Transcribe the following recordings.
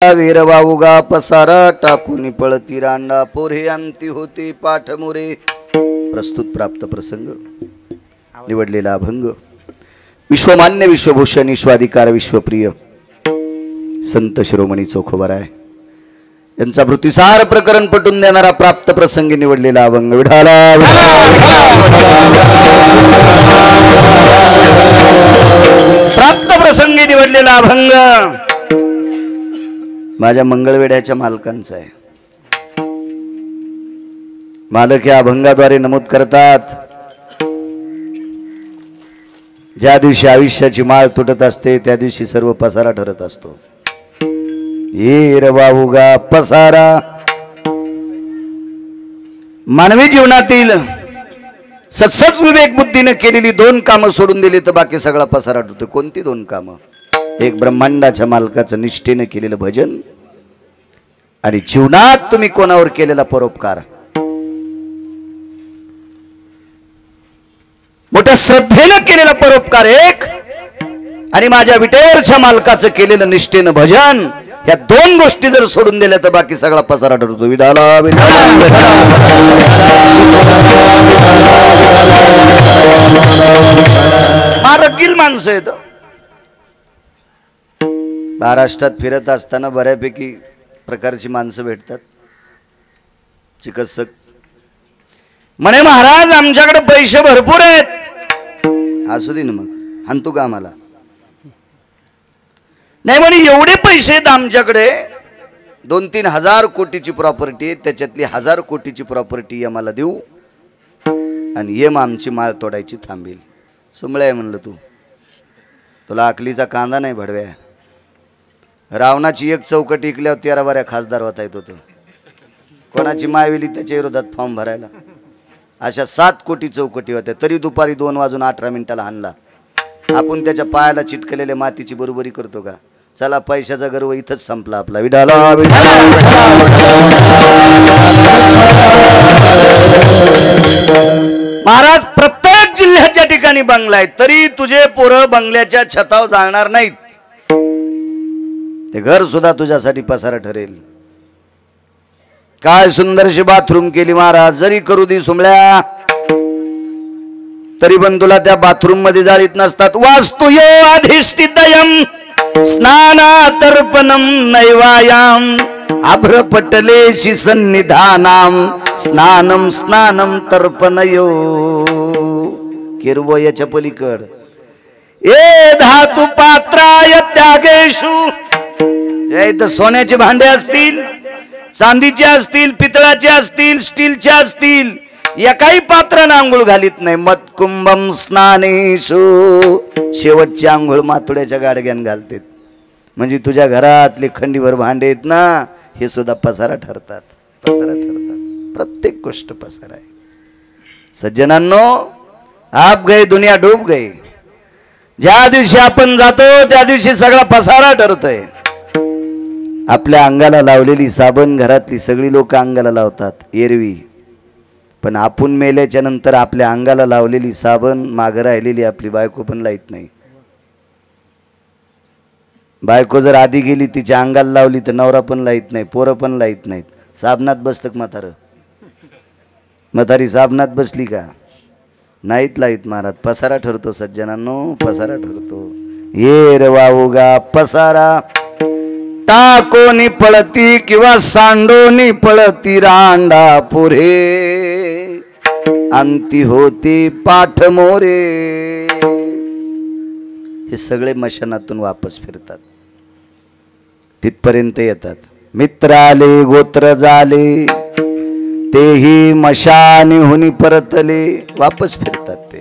वीरवाऊगा पसारा टाकून पळती रांडा पोरे अंती होती पाठ मोरे। प्रस्तुत प्राप्त प्रसंग निवडलेला अभंग विश्वमान्य विश्वभूषण विश्वाधिकार विश्वप्रिय संत शिरोमणी चोखोबाराय यांचा वृत्तीसार प्रकरण पटून देणारा प्राप्त प्रसंगी निवडलेला अभंग विठाला प्राप्त प्रसंगी निवडलेला अभंग माझ्या मंगळवेड्याच्या मालकांचा आहे। मालक या अभंगाद्वारे नमूद करतात, ज्या दिवशी आयुष्याची माळ तुटत असते त्या दिवशी सर्व पसारा ठरत असतो। ये रवाऊगा पसारा मानवी जीवनातील सत्सद विवेक बुद्धीने केलेली दोन कामं सोडून दिली तर बाकी सगळा पसारा ठरतो। कोणती दोन कामं? एक ब्रह्मांडाच्या मालकाचं निष्ठेने केलेलं भजन आणि जीवनात तुम्ही कोणावर केलेला परोपकार, मोठ्या श्रद्धेने केलेला परोपकार एक, आणि माझ्या विटेवरच्या मालकाचं केलेलं निष्ठेनं भजन, या दोन गोष्टी जर सोडून दिल्या तर बाकी सगळा पसारा ठरतो। विडाला मारकील माणसं आहेत। महाराष्ट्रात फिरत असताना बऱ्यापैकी प्रकारची माणसं भेटतात। चिकित्सक म्हणे महाराज आमच्याकडे पैसे भरपूर आहेत। असू दे ना मग हाणतो का आम्हाला? नाही म्हणे एवढे पैसे आहेत आमच्याकडे, 2-3 हजार कोटीची प्रॉपर्टी आहे, त्याच्यातली 1000 कोटीची प्रॉपर्टी आम्हाला देऊ आणि ये मग आमची माळ तोडायची थांबेल। सुमळे आहे म्हणलं तू, तुला अकलीचा कांदा नाही भडव्या। रावणाची एक चौकट इकल्यावर 13 खासदार होता येत होतं। कोणाची मायवेली त्याच्या विरोधात फॉर्म भरायला। अशा 7 कोटी चौकटी होत्या, तरी दुपारी 2 वाजून 18 मिनिटाला हाणला। आपण त्याच्या पायाला चिटकलेल्या मातीची बरोबरी करतो का? चला पैशाचा गर्व इथंच संपला आपला। विडाला महाराज प्रत्येक जिल्ह्याच्या ठिकाणी बंगला आहे, तरी तुझे पोरं बंगल्याच्या छतावर जाणार नाहीत। ते घर सुद्धा तुझ्यासाठी पसारा ठरेल। काय सुंदरशी बाथरूम केली महाराज, जरी करू दी सुमळ्या तरी पण तुला त्या बाथरूम मध्ये जाळीत नसतात। वास्तु यो अधिष्ठितयम स्नानातर्पणम नैवायाम आभ्रपटलेशी सन्निधानाम स्नानम स्नानम तर्पणयो। किरवयाच्या पलीकड ए धातु पात्राय त्यागेशु, इथं सोन्याचे भांडे असतील, चांदीचे असतील, पितळाचे असतील, स्टीलचे असतील, एकाही पात्राने आंघोळ घालीत नाही। मत्कुंभम स्नानेशु, शेवटची आंघोळ मातुड्याच्या गाडग्यान घालतात। म्हणजे तुझ्या घरातले खंडीभर भांडे आहेत ना, हे सुद्धा पसारा ठरतात, पसारा ठरतात। प्रत्येक गोष्ट पसारा आहे। सज्जनांनो, आप गए दुनिया डूब गई। ज्या दिवशी आपण जातो त्या दिवशी सगळा पसारा ठरतोय। आपल्या अंगाला लावलेली साबण घरातली सगळी लोक अंगाला लावतात एरवी, पण आपण मेल्याच्या नंतर आपल्या अंगाला लावलेली साबण मागं राहिलेली आपली बायको पण लाईत नाही। बायको जर आधी गेली तिच्या अंगाला लावली तर नवरा पण लाईत नाही, पोरं पण लाईत नाहीत। साबणात बसतक म्हातारी साबणात बसली का? नाहीत लाईत महाराज। पसारा ठरतो सज्जनांनो, पसारा ठरतो। ये रवाऊगा पसारा टाकोनी पळती किंवा सांडोनी पळती रांडा पुरे अंती होती पाठ मोरे। हे सगळे मशानातून वापस फिरतात, तिथपर्यंत येतात। मित्र आले गोत्र झाले तेही मशानीहुनी परतले, वापस फिरतात ते।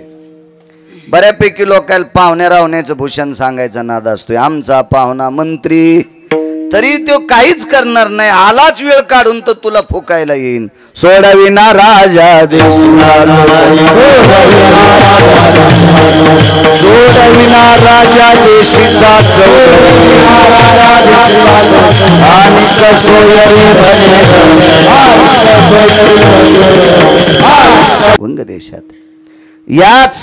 बऱ्यापैकी लोकांना पाहुण्या रावण्याचं भूषण सांगायचा नाद असतोय। आमचा पाहुणा मंत्री, तरी तो काहीच करणार नाही। आलाच वेळ काढून तर तुला फुकायला येईन। सोडविना राजा देशीचा, सोडविना राजा देशीचा वंग देशात याच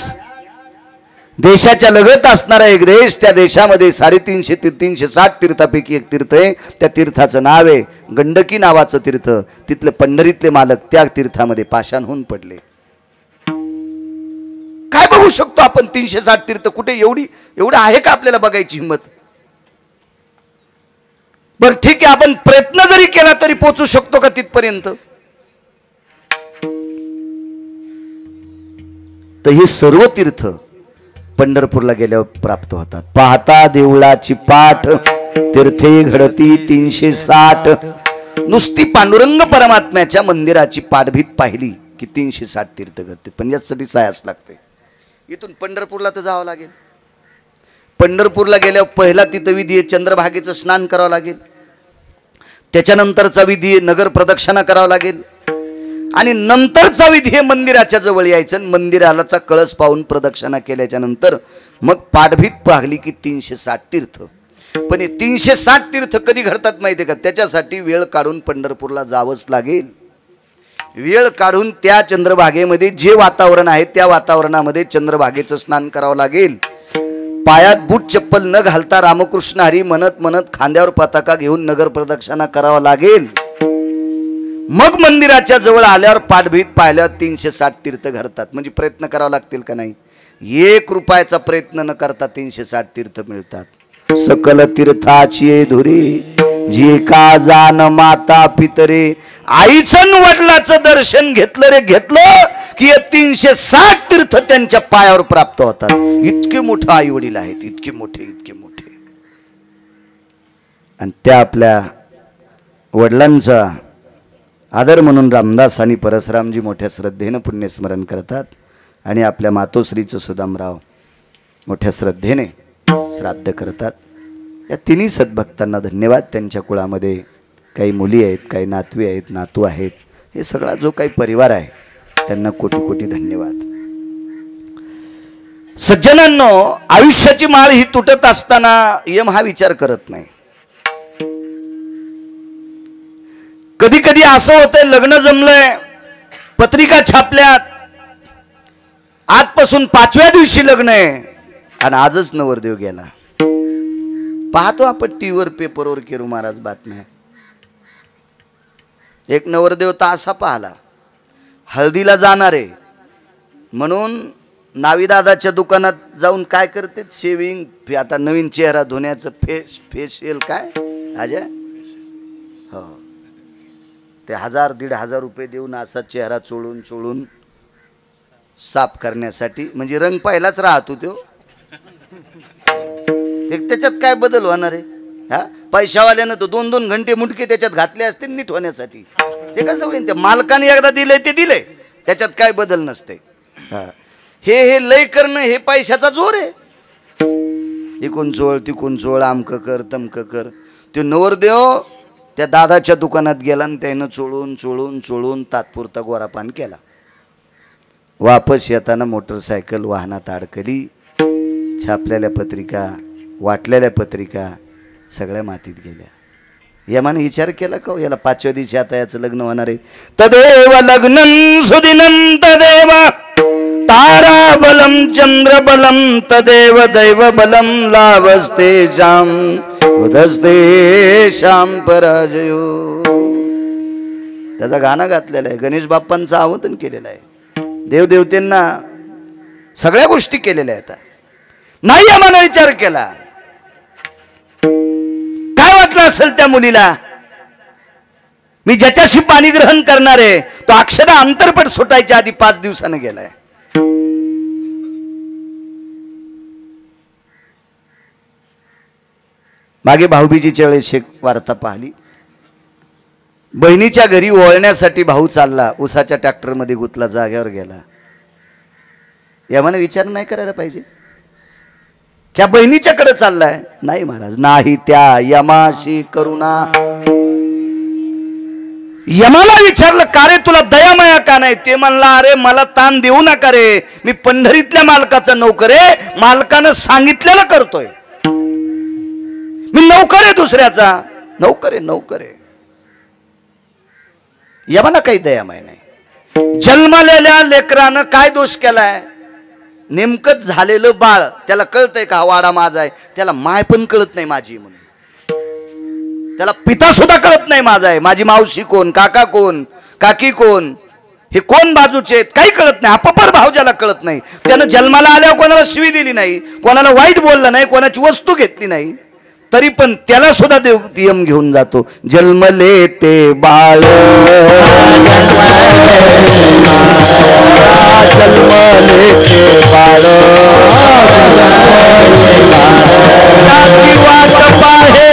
देशाच्या लगत असणारा एक देश, त्या देशामध्ये 350 ते 360 तीर्थापैकी एक तीर्थ आहे. त्या तीर्थाचं नाव आहे गंडकी नावाचं तीर्थ. तिथले पंढरीतले मालक त्या तीर्थामध्ये पाषाण होऊन पडले. काय बघू शकतो आपण 360 तीर्थ? कुठे एवढं आहे का आपल्याला बघायची हिंमत? बर ठीक आहे, आपण प्रयत्न जरी केला तरी पोहोचू शकतो का तिथपर्यंत? तर हे सर्व तीर्थ पंढरपूरला गेल्यावर प्राप्त होतात. पाहता देवळाची पाठ तीर्थे घडती 360. नुसती पांडुरंग परमात्म्याच्या मंदिराची पाठभीत पाहिली की 360 तीर्थ घडते. पण यासाठी सायास लागते. इथून पंढरपूरला तर जावं लागेल. पंढरपूरला गेल्यावर पहिला तिथं विधी आहे चंद्रभागेचं स्नान करावं लागेल. त्याच्यानंतरचा विधी आहे नगर प्रदक्षिणा करावं लागेल. आणि नंतरचा विधी आहे मंदिराच्या जवळ यायचं. मंदिरालाचा कळस पाहून प्रदक्षिणा केल्याच्या नंतर मग पाठभीत पाहिली की 360 तीर्थ. पण हे 360 तीर्थ कधी घडतात माहिती आहे का? त्याच्यासाठी वेळ काढून पंढरपूरला जावंच लागेल. वेळ काढून त्या चंद्रभागेमध्ये जे वातावरण आहे त्या वातावरणामध्ये चंद्रभागेचं स्नान करावं लागेल. पायात बूट चप्पल न घालता रामकृष्ण हरी म्हणत म्हणत खांद्यावर पताका घेऊन नगर प्रदक्षिणा करावा लागेल. मग मंदिराच्या जवळ आल्यावर पाठभीत पाहिल्यावर 360 तीर्थ घडतात. म्हणजे प्रयत्न करावा लागतील का नाही? 1 रुपयाचा प्रयत्न न करता 360 तीर्थ मिळतात. सकल तीर्थाची धुरी जी का जान माता पितरे. आईचं वडिलाचं दर्शन घेतलं रे घेतलं की 360 तीर्थ त्यांच्या पायावर प्राप्त होतात. इतके मोठे आई वडील आहेत, इतके मोठे. आणि त्या आपल्या वडिलांचा आदर म्हणून रामदास आणि परसरामजी मोठ्या श्रद्धेनं पुण्यस्मरण करतात. आणि आपल्या मातोश्रीचं सुदामराव मोठ्या श्रद्धेने श्राद्ध करतात. या तिन्ही सद्भक्तांना धन्यवाद. त्यांच्या कुळामध्ये काही मुली आहेत, काही नातवी आहेत, नातू आहेत. हे सगळा जो काही परिवार आहे त्यांना कोटी कोटी धन्यवाद. सज्जनांनो, आयुष्याची माळ ही तुटत असताना यम हा विचार करत नाही. कधी कधी असं होतंय, लग्न जमलंय, पत्रिका छापल्यात, आजपासून 5व्या दिवशी लग्न आहे आणि आजच नवरदेव गेला. पाहतो आपण टीव्हीवर पेपरवर केरू महाराज बातम्या. एक नवरदेव तर असा पाहला, हळदीला जाणार आहे म्हणून नावीदादाच्या दुकानात जाऊन काय करते, शेविंग, आता नवीन चेहरा धुण्याचं फेशियल काय अजय, हो, ते 1000-1500 रुपये देऊन असा चेहरा चोळून साफ करण्यासाठी. म्हणजे रंग पहिलाच राहतो तो, त्याच्यात काय बदल होणार आहे? हा, पैशावाल्यानं तो 2-2 घंटे मुटके त्याच्यात घातले असते नीट होण्यासाठी. ते कसं होईल? त्या मालकाने एकदा दिलंय ते दिलंय, त्याच्यात काय बदल नसते. हा, हे लय करणं हे पैशाचा जोर आहे. इकून चोळ तिकून चोळ, आमक कर तमक कर. तो नवरदेव त्या दादाच्या दुकानात गेला आणि त्यानं चोळून तात्पुरता गोरापान केला. वापस येताना मोटरसायकल वाहनात अडकली. छापलेल्या पत्रिका, वाटलेल्या पत्रिका सगळ्या मातीत गेल्या. यमाने विचार केला का याला 5व्या दिवशी आता याचं लग्न होणार आहे. तदेव लग्नं सुदिनं तदेव ताराबलं चंद्रबलं तदेव दैवबलं लाभस्ते श्याम उदस्ते श्याम पराजयो. त्याचा गाणं घातलेला आहे, गणेश बाप्पांचं आवाहन केलेलं आहे, देवदेवतेंना सगळ्या गोष्टी केलेल्या आहेत. नाही आम्हाला विचार केला. काय वाटलं असेल त्या मुलीला, मी ज्याच्याशी पाणी ग्रहण करणार आहे तो अक्षरशः अंतरपट सुटायच्या आधी 5 दिवसानं गेलाय. मागे भाऊबीजीच्या वेळेस एक वार्ता पाहिली. बहिणीच्या घरी ओळण्यासाठी भाऊ चालला, उसाच्या ट्रॅक्टरमध्ये गुतला, जाग्यावर गेला. यामाने विचार नाही करायला पाहिजे? त्या बहिणीच्याकडे चाललाय. नाही महाराज, नाही त्या यमाशी करुणा. यमाला विचारलं का रे तुला दयामया का नाही? ते म्हणला अरे मला ताण देऊ नका रे, मी पंढरीतल्या मालकाचा नौकर आहे, मालकानं सांगितलेलं करतोय, मी नौकर आहे दुसऱ्याचा, नौकर आहे. यमाला काही दयामय नाही. जन्मलेल्या लेकरानं काय दोष केलाय? नेमकंच झालेलं बाळ त्याला कळतंय का वाडा माझा आहे, त्याला माय पण कळत नाही माझी म्हणून, त्याला पिता सुद्धा कळत नाही माझा आहे, माझी मावशी कोण, काका कोण, काकी कोण, हे कोण बाजूचे आहेत काही कळत नाही. अपपर भाव ज्याला कळत नाही, त्यानं जन्माला आल्यावर कोणाला शिवी दिली नाही, कोणाला वाईट बोललं नाही, कोणाची वस्तू घेतली नाही, तरी पण त्याला सुद्धा देव नियम घेऊन जातो. जन्मले ते बाळ जन्मले ते बाळ त्याची वाट पाहे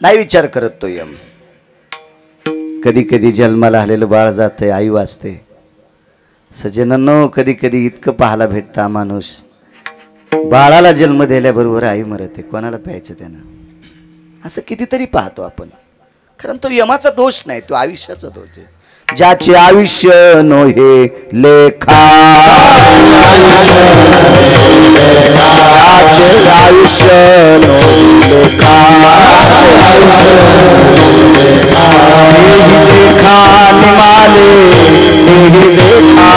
नाही विचार करत तो यम. कधी कधी जन्माला आलेलं बाळ जाते, आई वाचते. सज्जनांनो, कधी कधी इतकं पाहायला भेटता माणूस बाळाला जन्म दिल्याबरोबर आई मरते, कोणाला प्यायचं त्यानं, असं कितीतरी पाहतो आपण. कारण तो यमाचा दोष नाही, तो आयुष्याचा दोष आहे. ज्याचे आयुष्य नोहे लेखा, ज्याचे आयुष्य नोहे लेखा, लेखा निमाले, लेखा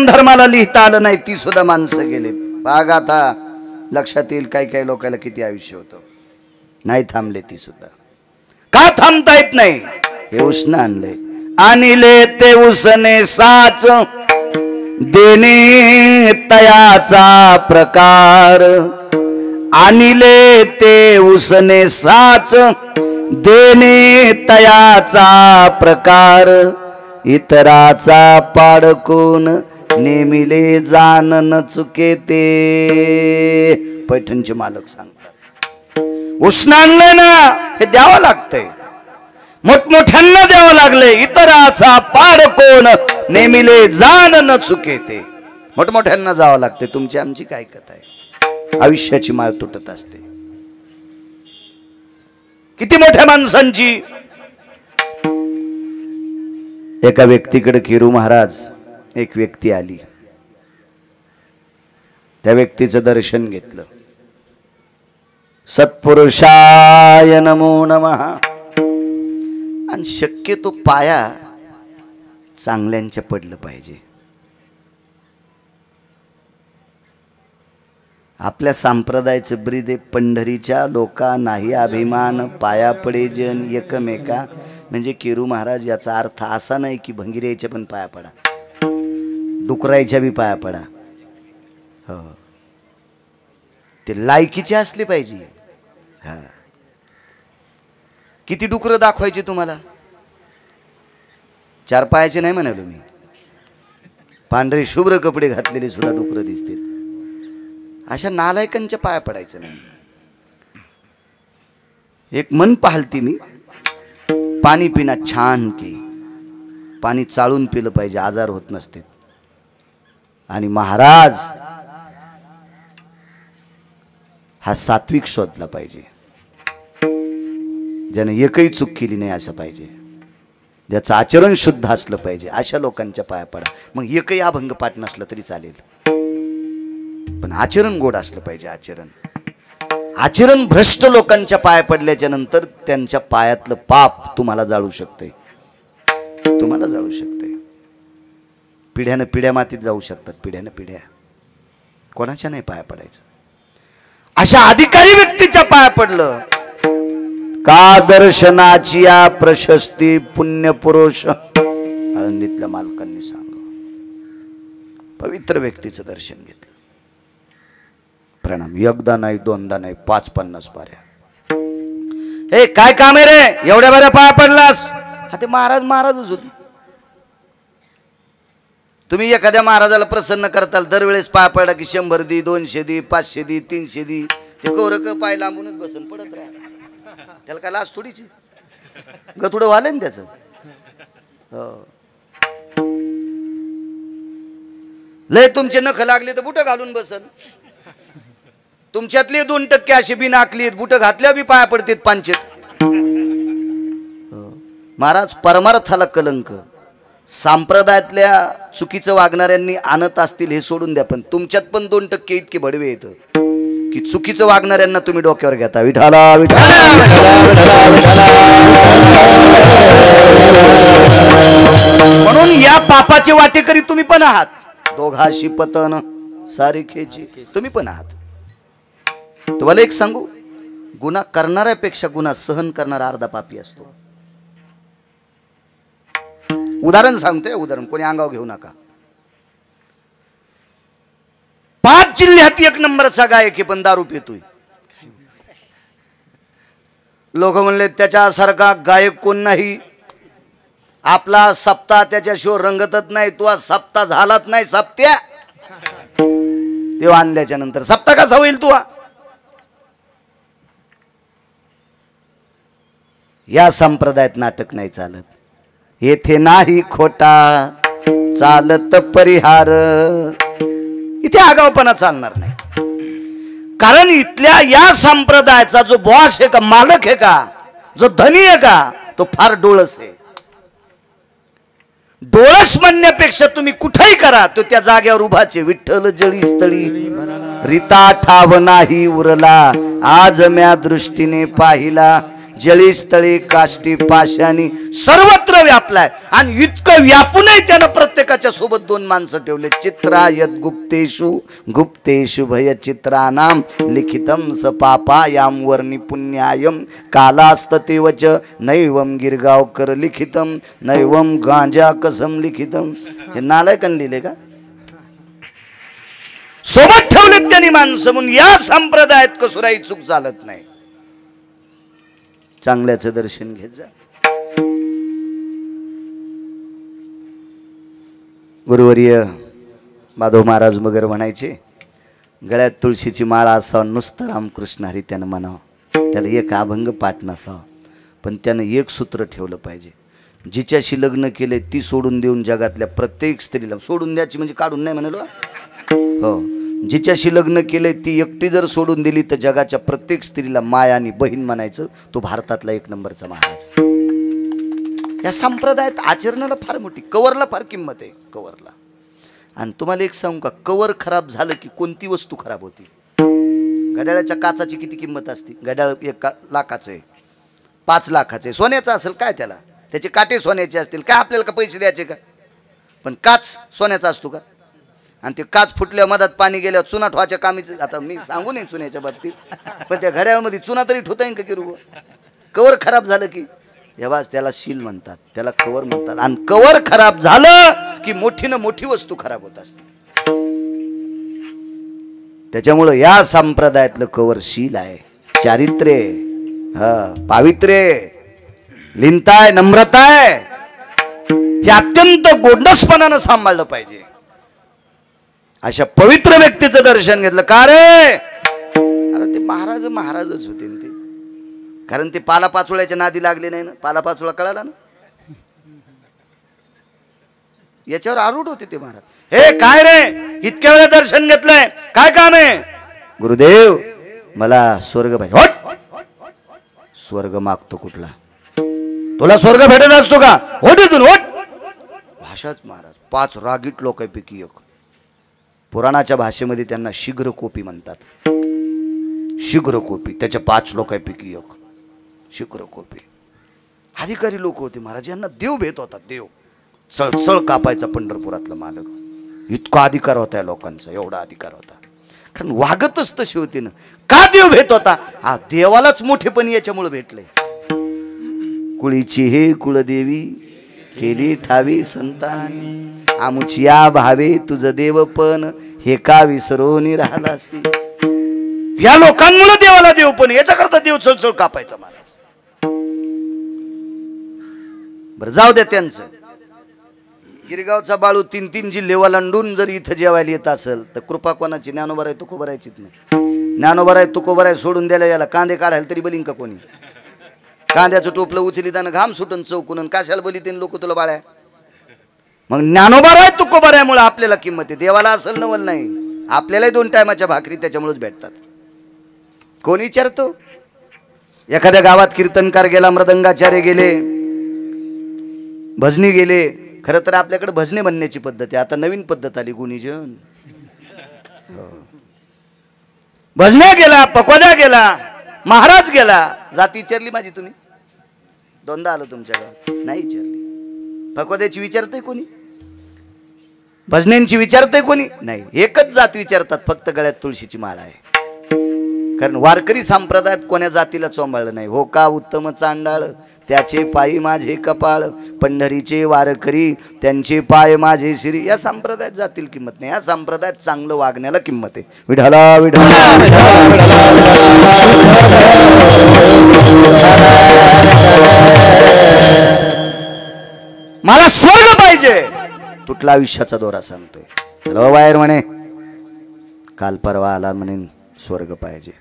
धर्माला लिहिता आलं नाही, ती सुद्धा माणसं गेले. बाग आता लक्षात येईल काही काही लोकांना किती आयुष्य होतं, नाही थांबले ती सुद्धा. का थांबता येत नाही? हे उष्ण आणले. आणले ते उसने साच देणे तयाचा प्रकार, आणले ते उसने साच देणे तयाचा प्रकार, इतराचा पाडकून नेमिले जाण न चुके ते. पैठणचे मालक सांगतात उष्ण आणलं ना, हे द्यावं लागतंय, मोठमोठ्यांना द्यावं लागले. इतराचा पाडकोन नेमिले जाण न चुके ते. मोठमोठ्यांना जावं लागते. तुमची आमची काय कथा आहे? आयुष्याची माळ तुटत असते. किती मोठ्या माणसांची. एका व्यक्तीकडे किरू महाराज, एक व्यक्ती आली, त्या व्यक्तीचं दर्शन घेतलं. सत्पुरुषाय नमो नमः. आणि शक्यतो पाया चांगल्यांच्या पडलं पाहिजे. आपल्या संप्रदायाचं ब्रीद आहे, पंढरीच्या लोका नाही अभिमान, पाया पडे जन एकमेका. म्हणजे किरू महाराज याचा अर्थ असा नाही की भंगिऱ्याच्या पण पाया पडा, डुकरायच्या बी पाया पडा. हो, ते लायकीचे असले पाहिजे. हा, किती डुकरं दाखवायचे तुम्हाला? 4 पायाचे नाही म्हणालो मी, पांढरे शुभ्र कपडे घातलेले सुद्धा डुकरं दिसते. अशा नालायकांच्या पाया पडायचं नाही. एक मन पाहलती मी, पाणी पिना छान की पाणी चाळून पिलं पाहिजे, आजार होत नसते. आणि महाराज हा सात्विक शोधला पाहिजे, ज्याने एकही चूक केली नाही असं पाहिजे. ज्याचं आचरण शुद्ध असलं पाहिजे अशा लोकांच्या पाया पडा. मग एकही अभंग पाठ नसलं तरी चालेल, पण आचरण गोड असलं पाहिजे. आचरण भ्रष्ट लोकांच्या पाया पडल्याच्या नंतर त्यांच्या पायातलं पाप तुम्हाला जाळू शकते, तुम्हाला जाळू शकते. पिढ्यानं पिढ्या मातीत जाऊ शकतात, पिढ्यानं पिढ्या. कोणाच्या नाही पाया पडायचं. अशा अधिकारी व्यक्तीच्या पाया पडलं का दर्शनाची या प्रशस्ती पुण्य पुरुष आळंदीतल्या मालकांनी सांग. पवित्र व्यक्तीचं दर्शन घेतलं. प्रणाम. एकदा नाही, दोनदा नाही, 5-50 पाऱ्या. हे काय काम आहे रे, एवढ्या बऱ्या पाया पडलास? हा ते महाराजच होते. तुम्ही एखाद्या महाराजाला प्रसन्न करताल, दरवेळेस पाया पडला की 100 दी, 200 दी, 500 दी, 300 दी. ते कौरक पाय लांबूनच बसन पडत राहा. त्याला काय लाज थोडीची, गथुडं व्हालंय ना त्याचं. लय तुमचे नख लागले तर बुट घालून बसल. तुमच्यातले 2% असे बी नाकलीत, बुट घातल्या बी पाया पडतात पांचट. महाराज परमार्थाला कलंक. संप्रदायातल्या चुकीचं वागणाऱ्यांनी आणत असतील हे सोडून द्या, पण तुमच्यात पण 2% इतके भडवे येतं की चुकीचं वागणाऱ्यांना तुम्ही डोक्यावर घेता. विठाला विठाला म्हणून या पापाचे वाटेकरी तुम्ही पण आहात. दोघाशी पतन सारिखेची तुम्ही पण आहात. तुम्हाला एक सांगू, गुन्हा करणाऱ्यापेक्षा गुन्हा सहन करणारा अर्धा पापी असतो. उदाहरण सांगतोय, उदाहरण कोणी अंगावर घेऊ नका. 5 जिल्ह्यात 1 नंबरचा गायक आहे पण दारू पितोय. लोक म्हणले त्याच्यासारखा गायक कोण नाही. आपला सप्ताह त्याच्याशिवाय रंगतच नाही. तो सप्ताह झालाच नाही. सप्त्या तेव्हा आणल्याच्या नंतर सप्ताह कसा होईल तू? या संप्रदायात नाटक नाही चालत. येथे नाही खोटा चालत परिहार. इथे आगाऊपणा चालणार नाही. कारण इथल्या या संप्रदायाचा जो बॉस आहे का, मालक आहे का, जो धनी आहे का, तो फार डोळस आहे. डोळस म्हणण्यापेक्षा तुम्ही कुठेही करा, तो त्या जाग्यावर उभाचे. विठ्ठल जळी स्थळी रीता ठाव नाही उरला, आज म्या दृष्टीने पाहिला. जळी स्थळी काष्टी पाशानी सर्वत्र व्यापलाय. आणि इतकं व्यापूनही त्यानं प्रत्येकाच्या सोबत 2 माणसं ठेवले. चित्रायत गुप्तेषु गुप्तेषु भय चित्रानाम लिखितम स पापायाम वर्णी पुण्यायम कालास्ततेवच नैवम गिरगावकर लिखितम नैवम गांजा कसम लिखितम. हे नालायकांनी लिहिले का? सोबत ठेवलेत त्यांनी माणसं. म्हणून या संप्रदायात कसुराही चूक चालत नाही. चांगल्याचं दर्शन घेत जा. गुरुवर्य माधव महाराज वगैरे म्हणायचे, गळ्यात तुळशीची माळा असावं, नुसतं रामकृष्ण हरी त्यानं म्हणावं. त्याला एक अभंग पाठ नसावं, पण त्यानं एक सूत्र ठेवलं पाहिजे. जिच्याशी लग्न केले ती सोडून देऊन जगातल्या प्रत्येक स्त्रीला, सोडून द्यायची म्हणजे काढून नाही म्हणालो. हो, जिच्याशी लग्न केले ती एकटी जर सोडून दिली तर जगाच्या प्रत्येक स्त्रीला माया आणि बहीण म्हणायचं. तो भारतातला 1 नंबरचा महाराज. या संप्रदायात आचरणाला फार मोठी, कवरला फार किंमत आहे. कवरला. आणि तुम्हाला एक सांगू का, कवर खराब झालं की कोणती वस्तू खराब होती. घड्याळाच्या काचाची किती किंमत असते? घड्याळ 1 लाखाचं आहे, 5 लाखाचं आहे. सोन्याचं असेल काय, त्याला त्याचे काटे सोन्याचे असतील काय, आपल्याला का पैसे द्यायचे का? पण काच सोन्याचा असतो का? आणि ते काच फुटल्या, मधात पाणी गेल्यावर चुना ठेवायच्या कामीचं. आता मी सांगू नये चुन्याच्या बाबतीत, पण त्या घड्याळमध्ये चुना तरी ठेवता येईल का की? कवर खराब झालं की तेव्हा त्याला शील म्हणतात, त्याला कवर म्हणतात. आणि कवर खराब झालं की मोठीनं मोठी वस्तू खराब होत असते. त्याच्यामुळं या संप्रदायातलं कवर शील आहे, चारित्र्य, पावित्र्य, लिनताय, नम्रता आहे. हे अत्यंत गोंडसपणानं सांभाळलं पाहिजे. अशा पवित्र व्यक्तीचं दर्शन घेतलं का रे? अरे ते महाराजच होते ते. कारण ते पालापाचोळ्याच्या नादी लागले नाही ना. पालापाचोळा कळाला ना, याच्यावर आरूढ होते ते महाराज. हे काय रे, इतक्या वेळा दर्शन घेतलंय, काय काम आहे? गुरुदेव मला स्वर्ग पाहिजे. स्वर्ग मागतो कुठला? तुला स्वर्ग भेटत असतो का? ओढ इथून ओढ. भाषाच महाराज 5 रागीट लोकांपैकी एक. पुराणाच्या भाषेमध्ये त्यांना शीघ्रकोपी म्हणतात. शीघ्रकोपी त्याच्या 5 लोकांपैकी एक शीघ्रकोपी. अधिकारी लोक होते महाराज, यांना देव भेट होता. देव चळचळ कापायचा पंढरपुरातला मालक. इतका अधिकार होता या लोकांचा, एवढा अधिकार होता. कारण वागतच तसे होते ना. का देव भेट होता? हा देवालाच मोठेपणी याच्यामुळे भेटले. कुळीची हे कुळदेवी केली ठावी संतानी, आमुची या भावे तुझ देव पण हे का विसरून राहिलासी. या लोकांमुळे देवाला देव पण, याच्याकरता देव चळचळ कापायचा महाराज. बरं जाऊ द्या त्यांचं. गिरगावचा बाळू 3 जिल्हे ओलांडून जर इथं जेवायला येत असेल तर कृपा कोणाची? ज्ञानोबा आहे तुकोबा राहायचीच नाही. ज्ञानोबा आहे तुकोबा आहे सोडून द्यायला याला कांदे काढायला तरी बलिंग का कोणी? कांद्याचं टोपलं उचलीताना घाम सुटून चौकून कशाला बली ते लोक तुला बाळ्या. मग ज्ञानोबा आहे तुकोबा आहे मुळे आपल्याला किंमत आहे. देवाला असेल नवल नाही. आपल्यालाही 2 टायमाच्या भाकरी त्याच्यामुळेच भेटतात. कोण विचारतो? एखाद्या गावात कीर्तनकार गेला, मृदंगाचार्य गेले, भजनी गेले. खरं तर आपल्याकडे भजने म्हणण्याची पद्धत आहे. आता नवीन पद्धत आली गुणीजन. भजने गेला, पकोद्या गेला, महाराज गेला. जाती विचारली माझी तुम्ही? 2दा आलो तुमच्या गावात, नाही विचारली. पकोद्याची विचारते कोणी? भजनेंची विचारते कोणी? नाही. एकच जात विचारतात, फक्त गळ्यात तुळशीची माळ आहे. कारण वारकरी संप्रदायात कोण्या जातीला चोंबाळलं नाही. हो का उत्तम चांडाळ त्याचे पायी माझे कपाळ, पंढरीचे वारकरी त्यांचे पाय माझे श्री. या संप्रदायात जातील किंमत नाही. या संप्रदायात चांगलं वागण्याला किंमत आहे. विठाला विठाला मला स्वर्ग पाहिजे. तुटला आयुष्याचा दोरा सांगतोय. चलो बाहेर म्हणे. काल परवा आला म्हणे स्वर्ग पाहिजे.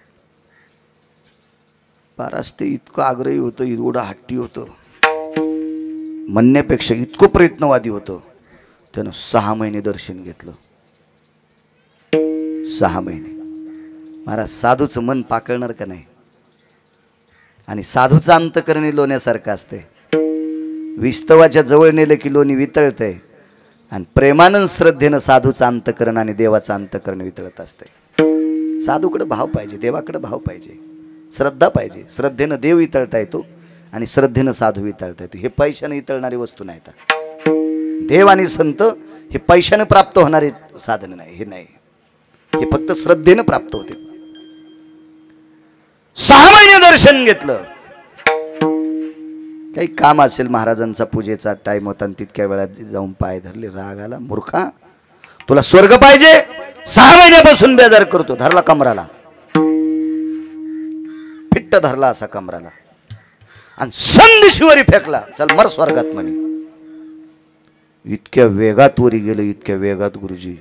पारास ते इतकं आग्रही होतं, एवढं हट्टी होतं, म्हणण्यापेक्षा इतकं प्रयत्नवादी होतं. त्यानं 6 महिने दर्शन घेतलं. 6 महिने. महाराज साधूचं मन पाकळणार का नाही? आणि साधूचं अंतकरणी लोण्यासारखं असते. विस्तवाच्या जवळ नेलं की लोणी वितळतंय, आणि प्रेमानं श्रद्धेनं साधूचं अंतकरण आणि देवाचं अंतकरण वितळत असते. साधूकडे भाव पाहिजे, देवाकडे भाव पाहिजे, श्रद्धा पाहिजे. श्रद्धेनं देव वितळता येतो आणि श्रद्धेनं साधू वितळता येतो. हे पैशाने वितळणारी वस्तू नाही. देव आणि संत हे पैशाने प्राप्त होणारे साधन नाही. हे नाही, हे फक्त श्रद्धेनं प्राप्त होते. 6 महिने दर्शन घेतलं. काही काम असेल, महाराजांचा पूजेचा टाइम होता आणि तितक्या वेळात जाऊन पाय धरले. राग आला. मूर्खा, तुला स्वर्ग पाहिजे? 6 महिन्यापासून बेजार करतो. धरला कमराला, फिट्ट धरला असा कमराला, आणि संदेशीवरी फेकला. चल मर स्वर्गात म्हणे. इतक्या वेगात वरी गेलं, इतक्या वेगात गुरुजी.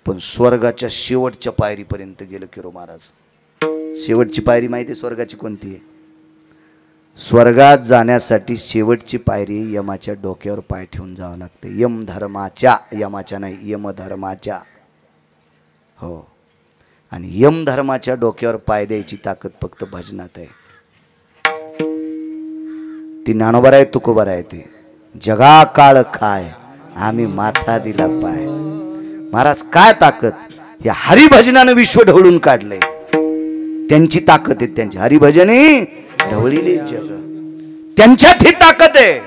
पण स्वर्गाच्या शेवटच्या पायरीपर्यंत गेलं किरो महाराज. शेवटची पायरी माहिती स्वर्गाची कोणती आहे? स्वर्गात जाण्यासाठी शेवटची पायरी यमाच्या डोक्यावर पाय ठेवून जावं लागते. यम धर्माच्या, यमाच्या नाही, यम धर्माच्या. हो. आणि यम धर्माच्या डोक्यावर पाय द्यायची ताकद फक्त भजनात आहे. ती ज्ञानोबा आहे तुकोबा आहे. ते जगा काळ खाय आम्ही माथा दिला पाय. महाराज काय ताकद! या हरिभजनानं विश्व ढवळून काढलंय. त्यांची ताकद आहे. त्यांची हरिभजने ढवळीले जग, त्यांच्यात ही ताकद आहे.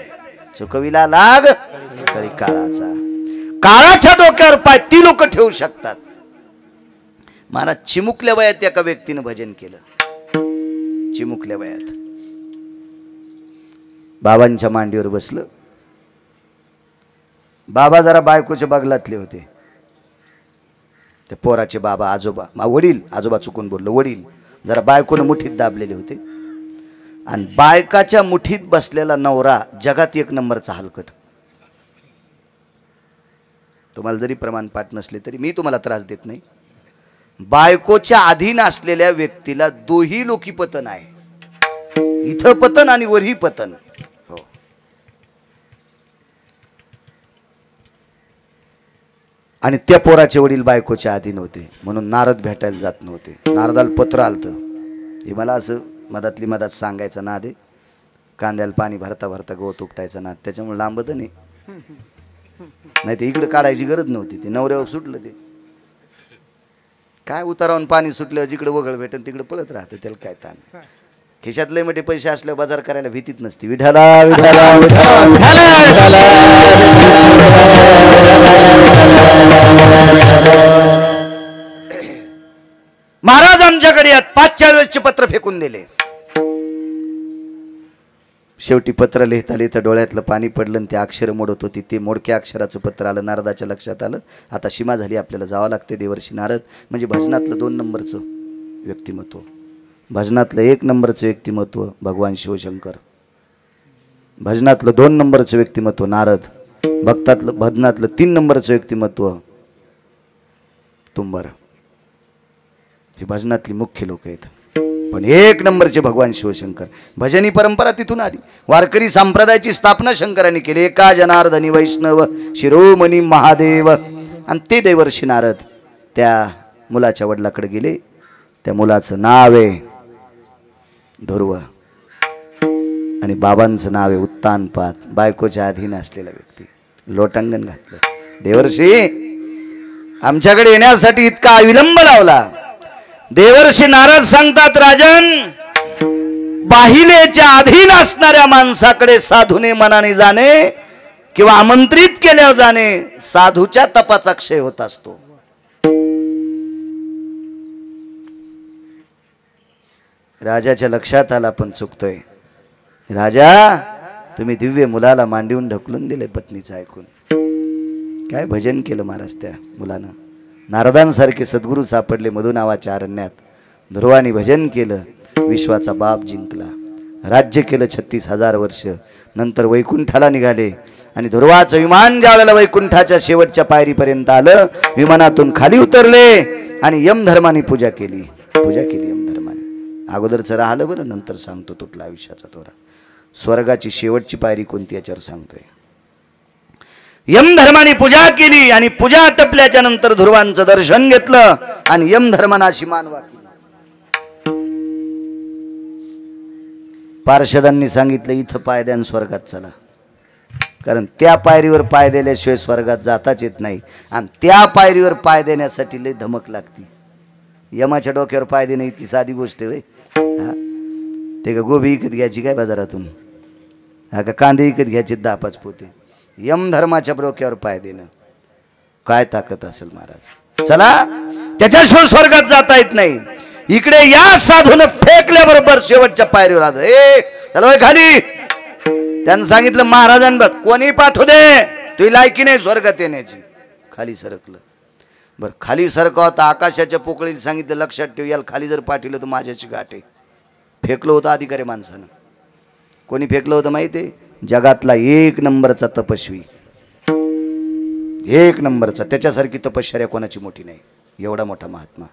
चुकविला लाग कळी काळाचा. काळाच्या डोक्यावर पाय ती लोक ठेवू शकतात. महाराज चिमुकल्या वयात एका व्यक्तीनं भजन केलं. चिमुकल्या वयात बाबांच्या मांडीवर बसलं. बाबा जरा बायकोच्या बगलातले होते. ते पोराचे बाबा, आजोबा, वडील, आजोबा चुकून बोललो, वडील जरा बायकोनं मुठीत दाबलेले होते. आणि बायकाच्या मुठीत बसलेला नवरा जगात 1 नंबरचा हलकट. तुम्हाला जरी प्रमाण पाठ नसले तरी मी तुम्हाला त्रास देत नाही. बायकोच्या अधीन असलेल्या व्यक्तीला दोही लोकी पतन आहे. इथं पतन आणि वरही पतन. हो. आणि त्या पोराचे वडील बायकोच्या अधीन होते म्हणून नारद भेटायला जात नव्हते. नारदाला पत्र आलतं. हे मला असं मधातली मधात सांगायचं ना दे. कांद्याला पाणी भरता भरता गवत उपटायचा ना, त्याच्यामुळे लांबत नाही. नाही ते इकडे काढायची गरज नव्हती, ते नवऱ्यावर सुटलं. ते काय उतारावून पाणी सुटल्यावर जिकडे वगळ भेटन तिकडे पळत राहतं, त्याला काय ताण. खिशात लय मोठे पैसे असल्यावर बाजार करायला भीतीच नसती. विठाला विठाला महाराज आमच्याकडे 45 पत्र फेकून दिले. शेवटी पत्र लिहिता लिहिता डोळ्यातलं पाणी पडलं आणि ते अक्षर मोडत होती. ते मोडक्या अक्षराचं पत्र आलं. नारदाच्या लक्षात आलं आता सीमा झाली, आपल्याला जावं लागते. देवर्षी नारद म्हणजे भजनातलं 2 नंबरचं व्यक्तिमत्व, भजनातलं 1 नंबरचं व्यक्तिमत्व भगवान शिवशंकर, भजनातलं 2 नंबरचं व्यक्तिमत्व नारद, भजनातलं 3 नंबरचं व्यक्तिमत्व तुंबर. ही भजनातली मुख्य लोक आहेत, पण 1 नंबरचे भगवान शिवशंकर. भजनी परंपरा तिथून आली. वारकरी संप्रदायाची स्थापना शंकरांनी केली. एका जनार्दनी वैष्णव शिरोमणी महादेव. आणि ते देवर्षी नारद त्या मुलाच्या वडिलाकडे गेले. त्या मुलाचं नाव आहे ध्रुव आणि बाबांचं नाव आहे उत्तानपाद. बायकोच्या अधीन असलेला व्यक्ती. लोटांगण घातलं. देवर्षी आमच्याकडे येण्यासाठी इतका विलंब लावला. देवर्षी नारद सांगतात, राजन, बाहिलेच्या अधीन असणाऱ्या माणसाकडे साधूने मनाने जाणे किंवा आमंत्रित केल्यावर जाणे साधूच्या तपाचा क्षय होत असतो. राजाच्या लक्षात आला पण चुकतोय. राजा, तुम्ही दिव्य मुलाला मांडीवून ढकलून दिले पत्नीचं ऐकून. काय भजन केलं महाराज त्या मुलानं. नारदांसारखे सद्गुरू सापडले मधु नावाच्या अरण्यात. ध्रुवानी भजन केलं, विश्वाचा बाप जिंकला. राज्य केलं 36,000 वर्ष. नंतर वैकुंठाला निघाले आणि ध्रुवाचं विमान ज्यावेळेला वैकुंठाच्या शेवटच्या पायरीपर्यंत आलं, विमानातून खाली उतरले आणि यमधर्माने पूजा केली. यमधर्माने. अगोदरचं राहिलं बरं, नंतर सांगतो तुटला आयुष्याचा तोरा. स्वर्गाची शेवटची पायरी कोणती याच्यावर सांगतोय. यमधर्माने पूजा केली आणि पूजा आटपल्याच्या नंतर ध्रुवांचं दर्शन घेतलं आणि यमधर्मानाशी मानवा केली. पार्षदांनी सांगितलं, इथं पाय द्या स्वर्गात चला. कारण त्या पायरीवर पाय दिल्याशिवाय स्वर्गात जाताच येत नाही. आणि त्या पायरीवर पाय देण्यासाठी लय धमक लागती. यमाच्या डोक्यावर पाय देणं इतकी साधी गोष्ट आहे. ते का गोबी विकत घ्यायची काय बाजारातून, हा का कांदे विकत घ्यायचे 10-5 पोते. यमधर्माच्या डोक्यावर पाय देणं काय ताकद असेल महाराज. चला, त्याच्याशिवाय स्वर्गात जाता येत नाही. इकडे या साधून फेकल्याबरोबर शेवटच्या पायरीवर आलं. चला खाली. त्यानं सांगितलं, महाराजांना कोणी पाठवू दे, तुझी लायकी नाही स्वर्गात येण्याची. खाली सरकलं. बरं, खाली सरका होता. आकाशाच्या पोकळीला सांगितलं, लक्षात ठेव, याला खाली जर पाठवलं तर माझ्याची गाठ आहे. फेकलं होतं अधिकारी माणसानं. कोणी फेकलं होतं माहिती आहे? जगातला 1 नंबरचा तपस्वी. 1 नंबरचा. त्याच्यासारखी तपश्चर्या कोणाची मोठी नाही. एवढा मोठा महात्मा.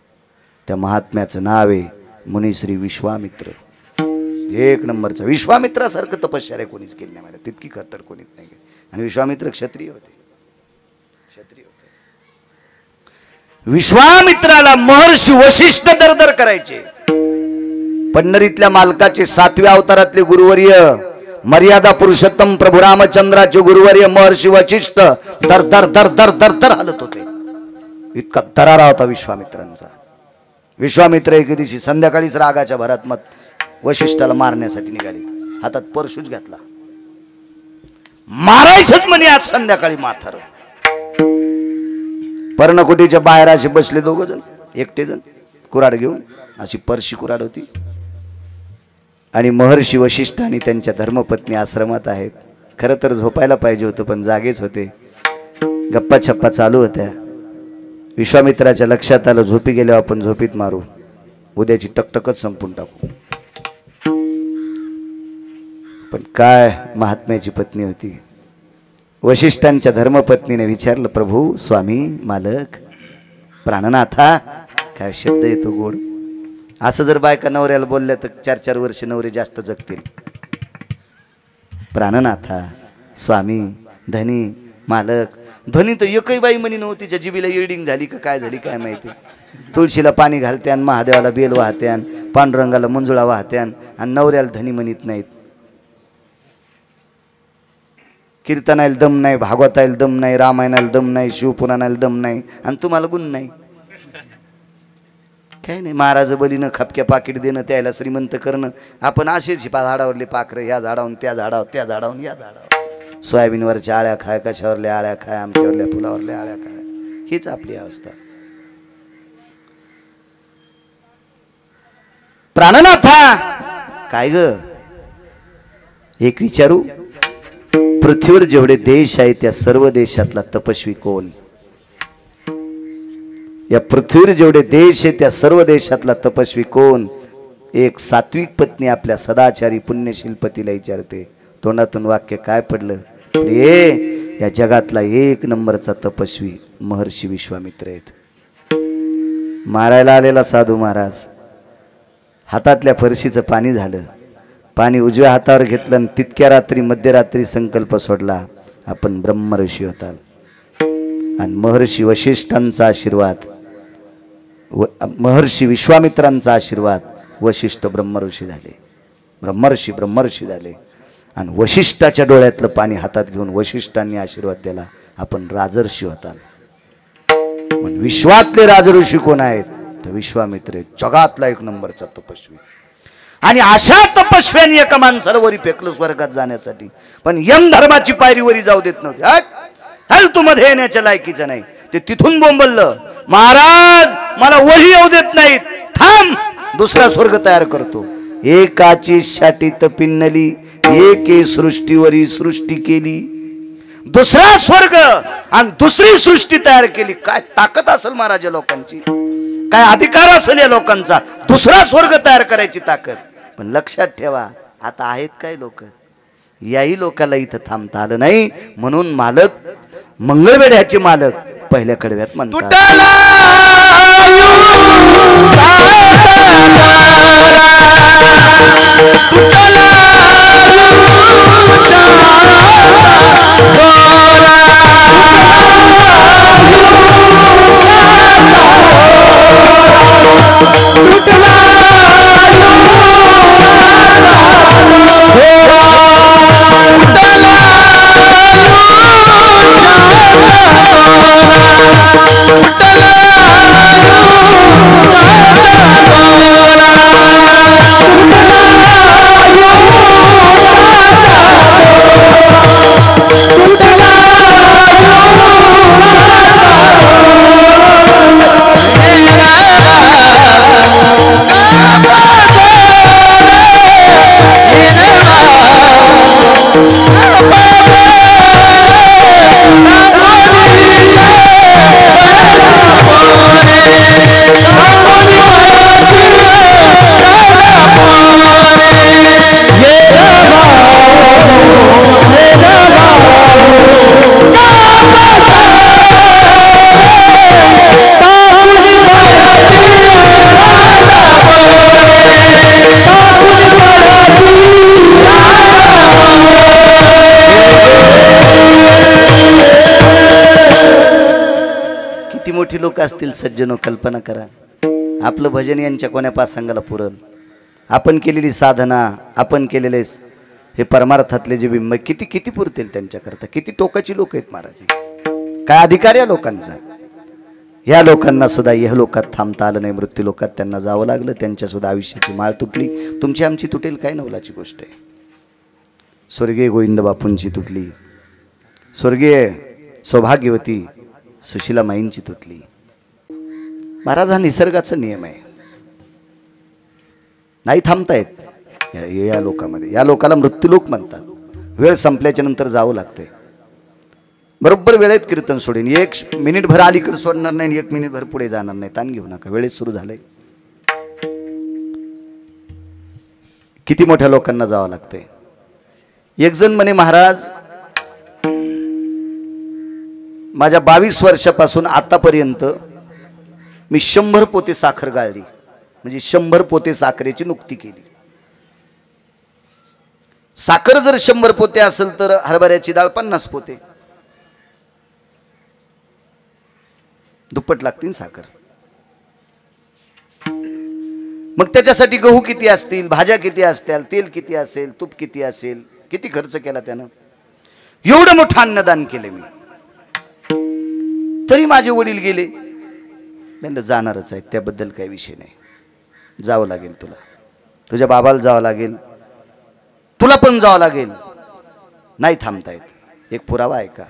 त्या महात्म्याचं नाव आहे मुनिश्री विश्वामित्र. 1 नंबरचा. विश्वामित्रासारखं तपश्चर्या कोणीच केली नाही. तितकी खतर कोणीच नाही. आणि विश्वामित्र क्षत्रिय होते. विश्वामित्राला महर्षी वशिष्ठ दरदर करायचे. पंढरीतल्या मालकाचे 7व्या अवतारातले गुरुवर्य, मर्यादा पुरुषोत्तम प्रभू रामचंद्राचे गुरुवर्य महर्षी वशिष्ठ दर दर दर दर दर दर हालत होते. इतका दरारा होता विश्वामित्रांचा. विश्वामित्र एके दिवशी संध्याकाळीच रागाच्या भरात मत वशिष्ठाला मारण्यासाठी निघाले. हातात परशुच घातला. मारायचंच म्हणे आज संध्याकाळी माथार. पर्णकुटीच्या बाहेर असे बसले 2 जण, एकटे जण कुऱ्हाड घेऊन. अशी परशी कुऱ्हाड होती. आणि महर्षी वशिष्ठ आणि त्यांच्या धर्मपत्नी आश्रमात आहेत. खरं तर झोपायला पाहिजे होतं पण जागेच होते. गप्पा छप्पा चालू होत्या. विश्वामित्राच्या लक्षात आलं, झोपी गेल्यावर आपण झोपीत मारू, उद्याची टकटकच संपून टाकू. पण काय महात्म्याची पत्नी होती. वशिष्ठांच्या धर्मपत्नीने विचारलं, प्रभू, स्वामी, मालक, प्राणनाथा, काय शब्द येतो गोड. असं जर बायका नवऱ्याला बोलल्या तर 4-4 वर्ष नवरे जास्त जगतील. प्राणनाथा, स्वामी, धनी, मालक. धनी तर एकही बाई म्हणी नव्हती. ज्या जिबीला येडिंग झाली का काय झाली काय माहिती. तुळशीला पाणी घालत्यान, महादेवाला बेल वाहत्यान, पांडुरंगाला मंजुळा वाहत्यान आणि नवऱ्याला धनी म्हणत नाहीत. कीर्तनाला दम नाही, भागवताला दम नाही, रामायणाला दम नाही, शिवपुराणाला दम नाही, आणि तुम्हाला गुण नाही. काय नाही, महाराज बलीनं खपक्या पाकिट देणं, त्याला श्रीमंत करणं. आपण असेच झाडावरले पाखरं, या झाडावरून त्या झाडावर, त्या झाडावरून या झाडावर. सोयाबीनवरच्या आळ्या खाय, कशावरल्या आळ्या खाय, आमच्यावरल्या फुलावरल्या आळ्या खाय. हीच आपली अवस्था. प्राणनाथा काय ग, एक विचारू, पृथ्वीवर जेवढे देश आहेत त्या सर्व देशातला तपस्वी कोण? या पृथ्वीवर जेवढे देश आहेत त्या सर्व देशातला तपस्वी कोण? एक सात्विक पत्नी आपल्या सदाचारी पुण्यशील पतीला विचारते. तोंडातून वाक्य काय पडलं? रे, या जगातला एक नंबरचा तपस्वी महर्षी विश्वामित्र आहेत. मारायला आलेला साधू महाराज हातातल्या फरशीचं पाणी झालं, पाणी उजव्या हातावर घेतलं आणि तितक्या रात्री मध्यरात्री संकल्प सोडला, आपण ब्रह्मऋषी होताल. आणि महर्षी वशिष्ठांचा आशीर्वाद, महर्षी विश्वामित्रांचा आशीर्वाद, वशिष्ठ ब्रह्मऋषी झाले. ब्रह्मर्षी झाले. आणि वशिष्ठाच्या डोळ्यातलं पाणी हातात घेऊन वशिष्ठांनी आशीर्वाद दिला, आपण राजर्षी होताल. पण विश्वातले राजऋषी कोण आहेत? तर विश्वामित्र, जगातला एक नंबरचा तपस्वी. आणि अशा तपस्व्यांनी एका माणसाला वरी फेकलं स्वर्गात जाण्यासाठी, पण यम धर्माची पायरी वरी जाऊ देत नव्हते. हल तू मध्ये येण्याच्या लायकीचं नाही. ते तिथून बोंबललं, महाराज मला वरी येऊ देत नाहीत, थांब, दुसरा स्वर्ग तयार करतो. एकाची शाटीत पिन्नली, एके सृष्टीवरी सृष्टी केली, दुसरा स्वर्ग आणि दुसरी सृष्टी तयार केली. काय ताकद असेल महाराज लोकांची, काय अधिकार असेल या लोकांचा, दुसरा स्वर्ग तयार करायची ताकद. पण लक्षात ठेवा, आता आहेत काय लोक, याही लोकांना इथं थांबता आलं नाही. म्हणून मालक, मंगळवेढ्याचे मालक पहिल्या कडव्यात म्हणतात, मोठी लोक असतील सज्जनो, कल्पना करा, आपलं भजन यांच्या कोण्या पासांगाला पुरल? आपण केलेली साधना, आपण केलेले हे परमार्थातले जे बिंब किती किती पुरतील त्यांच्याकरता? किती टोकाची लोक आहेत महाराज, काय अधिकार या लोकांचा? या लोकांना सुद्धा यह लोकात थांबता आलं नाही, मृत्यू लोकात त्यांना जावं लागलं, त्यांच्या सुद्धा आयुष्याची माळ तुटली. तुमची आमची तुटेल काय नवलाची गोष्ट आहे. स्वर्गीय गोविंद बापूंची तुटली, स्वर्गीय सौभाग्यवती सुशीला माईंची तुटली. महाराज, हा निसर्गाचा नियम आहे, नाही थांबता येत या लोकांमध्ये. या लोकाला मृत्यूलोक म्हणतात. वेळ संपल्याच्या नंतर जावं लागते. बरोबर वेळेत कीर्तन सोडेन, 1 मिनिट भर अलीकडे सोडणार नाही, 1 मिनिट भर पुढे जाणार नाही. ताण घेऊ नका, वेळेत सुरू झालंय. किती मोठ्या लोकांना जावं लागतंय. एक जण म्हणे, महाराज माझ्या 22 वर्षापासून आतापर्यंत मी 100 पोते साखर गाळली, म्हणजे 100 पोते साखरेची नुकती केली. साखर जर 100 पोते असेल तर हरभऱ्याची डाळ 50 पोते, दुप्पट लागतील साखर. मग त्याच्यासाठी गहू किती असतील, भाज्या किती असतील, तेल किती असेल, तूप किती असेल, किती खर्च केला त्यानं? एवढं मोठं अन्नदान केलं मी, तरी माझे वडील गेले. म्हणलं जाणारच आहे, त्याबद्दल काही विषय नाही, जावं लागेल तुला, तुझ्या बाबाला जावं लागेल, तुला पण जावं लागेल, नाही थांबता येत. एक पुरावा आहे का,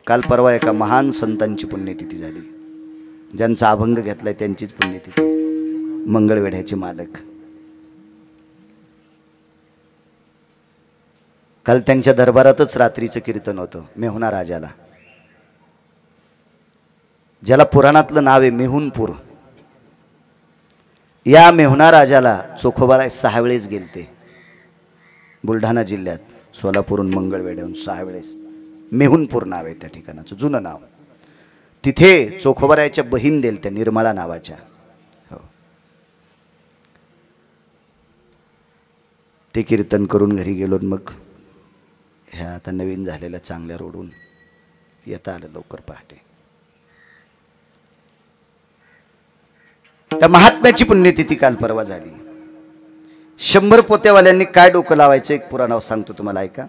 काल परवा एका महान संतांची पुण्यतिथी झाली, ज्यांचा अभंग घेतलाय त्यांचीच पुण्यतिथी, मंगळवेढ्याचे मालक. काल त्यांच्या दरबारातच रात्रीचं कीर्तन होतं मेहुणा राजाला, ज्याला पुराणातलं नाव आहे मेहुणपूर. या मेहुणा राजाला चोखोबाराय 6 वेळेस गेलते, बुलढाणा जिल्ह्यात सोलापूरहून मंगळवेढ्याहून 6 वेळेस. मेहुणपूर नाव आहे त्या ठिकाणाचं, जुनं नाव. तिथे चोखोबारायच्या बहीण देल त्या निर्मळा नावाच्या. हो, ते कीर्तन करून घरी गेलो. मग ह्या आता नवीन झालेल्या चांगल्या रोडून येता आलं लवकर पहाटे. त्या महात्म्याची पुण्यतिथी काल परवा झाली. 100 पोत्यावाल्यांनी काय डोकं लावायचं एक पुराण सांगतो तुम्हाला, ऐका.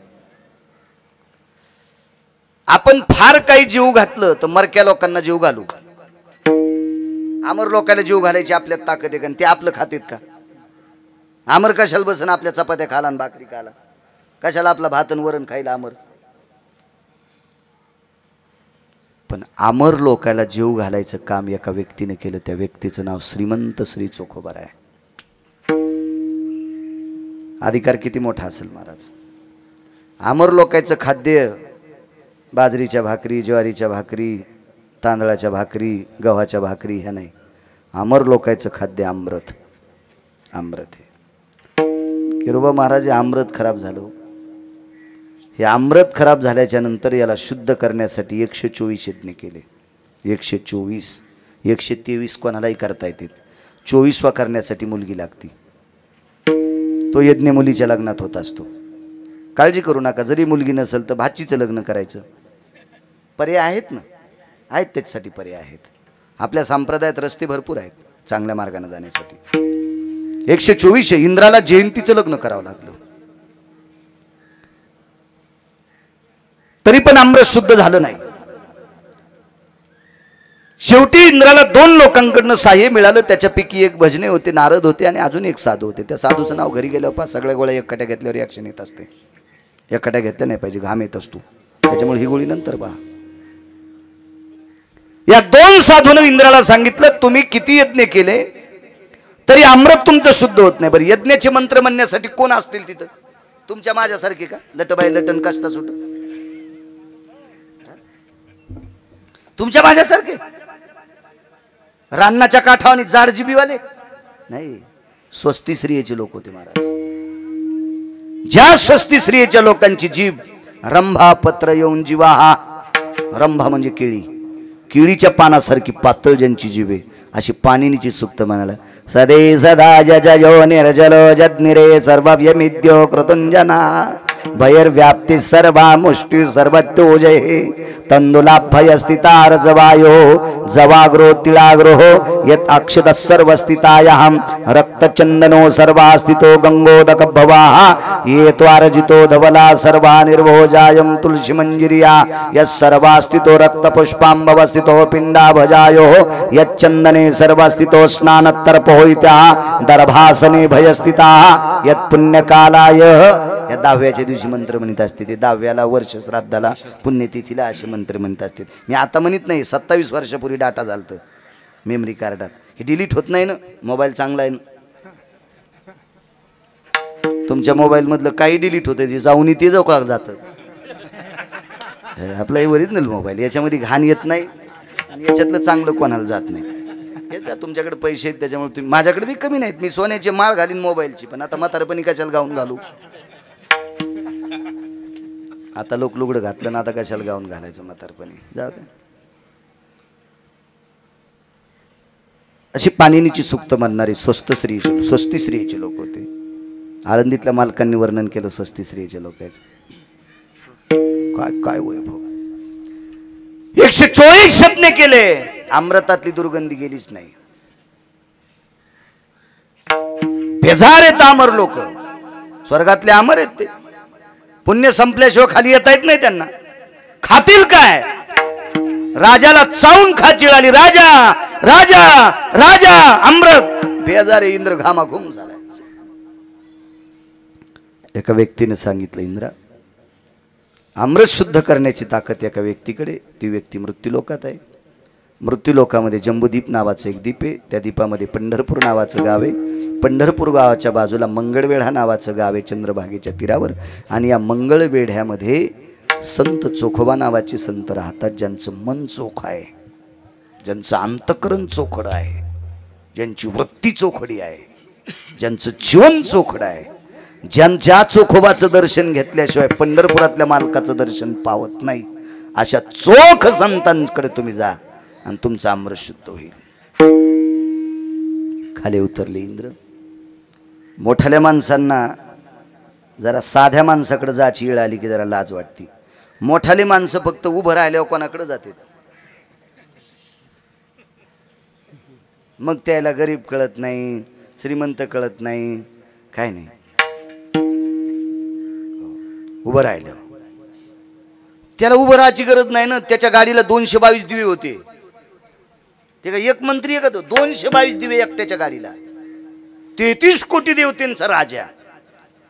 आपण फार काही जीव घातलं तर मरक्या लोकांना जीव घालू, आमर लोकांना जीव घालायची आपल्यात ताकद आहे का? ते आपलं खातेत का? आमर कशाला बसन आपल्या चपात्या खाला आणि भाकरी खाला, कशाला आपला भात आणि वरण खायला आमर? पण आमर लोकाला जीव घालायचं काम एका व्यक्तीने केलं, त्या व्यक्तीचं नाव श्रीमंत श्री चोखोबाराय. अधिकार किती मोठा असेल महाराज. आमर लोकांचं खाद्य बाजरीच्या भाकरी, ज्वारीच्या भाकरी, तांदळाच्या भाकरी, गव्हाच्या भाकरी ह्या नाही. आमर लोकांचं खाद्य अमृत. अमृत आहे. किरोबा महाराज हे अमृत खराब झालं. हे अमृत खराब झाल्याच्या नंतर याला शुद्ध करण्यासाठी 124 यज्ञ केले. 124, 123 कोणालाही करता येते. 24वा करण्यासाठी मुलगी लागती. तो यज्ञ मुलीच्या लग्नात होत असतो. काळजी करू नका, जरी मुलगी नसेल तर भाचीचं लग्न करायचं. पर्याय आहेत ना, आहेत त्याच्यासाठी पर्याय आहेत. आपल्या संप्रदायात रस्ते भरपूर आहेत चांगल्या मार्गाने जाण्यासाठी. 124 इंद्राला जयंतीचं लग्न करावं लागलं, तरी पण अमृत शुद्ध झालं नाही. शेवटी इंद्राला 2 लोकांकडनं सहाय्य मिळालं. त्याच्यापैकी एक भजने होते, नारद होते आणि अजून एक साधू होते. त्या साधूचं नाव घरी गेल्यावर पहा सगळ्या गोळ्या एकट्या घेतल्यावर रिॲक्शन येत असते. एकट्या घेतल्या नाही पाहिजे, घाम येत असतो, त्याच्यामुळे ही गोळी नंतर पहा. या 2 साधूनं इंद्राला सांगितलं, तुम्ही किती यज्ञ केले तरी अमृत तुमचं शुद्ध होत नाही. बरं, यज्ञाचे मंत्र म्हणण्यासाठी कोण असतील तिथं? तुमच्या माझ्यासारखे का? लटबाई लटन कष्ट सुट तुमच्या माझ्यासारखे? रान्नाच्या काठावानी जाड जिबीवाले नाही. स्वस्ती स्त्रियेचे लोक होते महाराज. ज्या स्वस्ती स्त्रियेच्या लोकांची जीभ रंभा पत्र येऊन जीवाहा, रंभा म्हणजे केळी, केळीच्या पानासारखी पातळ ज्यांची जीभ आहे, अशी पाणिनीची सुक्त म्हणाला. सदे सदा जजो निर्जलो जज्ञिरे सर्वव्यमिद्यो कृतुंजना भैर्व्याप्ती सर्वा मुष्टी सर्वत्योजय तंदुलाभय स्थितार जवायो जवाग्रो तिळाग्रो यत अक्षत सर्वस्थितायाम रक्तचंदनो सर्वास्थितो गंगोदक भवाः ये त्वारजितो धवला सर्वा निर्भोजायम तुलसी मंजिरिया यत् सर्वास्थितो रक्तपुष्पांबवस्थितो पिंडाभजायो यच्चंदने सर्वस्थितो स्नानतर्पहोइत्या दर्भासने भयस्थिता यत् पुण्यकालाय. या 10व्याच्या दिवशी मंत्र म्हणत असते. ते 10व्याला वर्ष श्राद्धाला पुण्यतिथीला असे मंत्र म्हणत असते. मी आता म्हणत नाही, 27 वर्षापूर्वी डाटा झालतं मेमरी कार्डात. हे डिलीट होत नाही ना, मोबाईल चांगला आहे ना. तुमच्या मोबाईल मधलं काही डिलीट होतं, ते जाऊन ते जवळ जातं. आपला हे ओरिजिनल मोबाईल, याच्यामध्ये घाण येत नाही आणि याच्यातलं चांगलं कोणाला जात नाही. हे तुमच्याकडे पैसे आहेत त्याच्यामुळे तुम्ही, माझ्याकडे बी कमी नाहीत. मी सोन्याची माळ घालीन मोबाईलची, पण आता म्हातारपणी कशाला गाऊन घालू? आता लोक लुगडं घातलं ना, आता कशाला गाऊन घालायचं म्हातारपणी, जाऊ दे. अशी पाणिनीची सुक्त म्हणणारे स्वस्ती स्त्रियेचे लोक होते. आळंदीतल्या मालकांनी वर्णन केलं स्वस्ती स्त्रियेच्या लोकांचं. काय काय वैभव. 124 यज्ञ केले, अमृतातली दुर्गंधी गेलीच नाही. बेजार आहेत अमर लोक, स्वर्गातले अमर आहेत ते, पुण्य संपल्याशिवाय खाली येता येत नाही त्यांना. खातील काय? राजाला चावून खाचीळ आली. राजा राजा राजा अमृत बेजारे इंद्र घामाघूम झाला. एका व्यक्तीने सांगितलं, इंद्रा, अमृत शुद्ध करण्याची ताकद एका व्यक्तीकडे, ती व्यक्ती मृत्यूलोकात आहे. मृत्यूलोकामध्ये जंबूदीप नावाचं एक द्वीप आहे. त्या द्वीपामध्ये पंढरपूर नावाचं गाव आहे. पंढरपूर गावाच्या बाजूला मंगळवेढा नावाचं गाव आहे चंद्रभागेच्या तीरावर. आणि या मंगळवेढ्यामध्ये संत चोखोबा नावाचे संत राहतात, ज्यांचं मन चोख आहे, ज्यांचं अंतकरण चोखडं आहे, ज्यांची वृत्ती चोखडी आहे, ज्यांचं जीवन चोखडं आहे, ज्या चोखोबाचं दर्शन घेतल्याशिवाय पंढरपुरातल्या मालकाचं दर्शन पावत नाही, अशा चोख संतांकडे तुम्ही जा आणि तुमचं अमृत शुद्ध होईल. खाली उतरले इंद्र. मोठ्याल्या माणसांना जरा साध्या माणसाकडे जायची वेळ आली की जरा लाज वाटते. मोठाले माणसं फक्त उभं राहिल्यावर कोणाकडे जाते, मग त्याला गरीब कळत नाही, श्रीमंत कळत नाही, काय नाही. उभं राहिल्यावर त्याला उभं राहायची गरज नाही ना. त्याच्या गाडीला 222 दिवे होते. ते काय एक मंत्री आहे का तो? 222 दिवे एकट्याच्या गाडीला. 33 कोटी देवतेंचा राजा.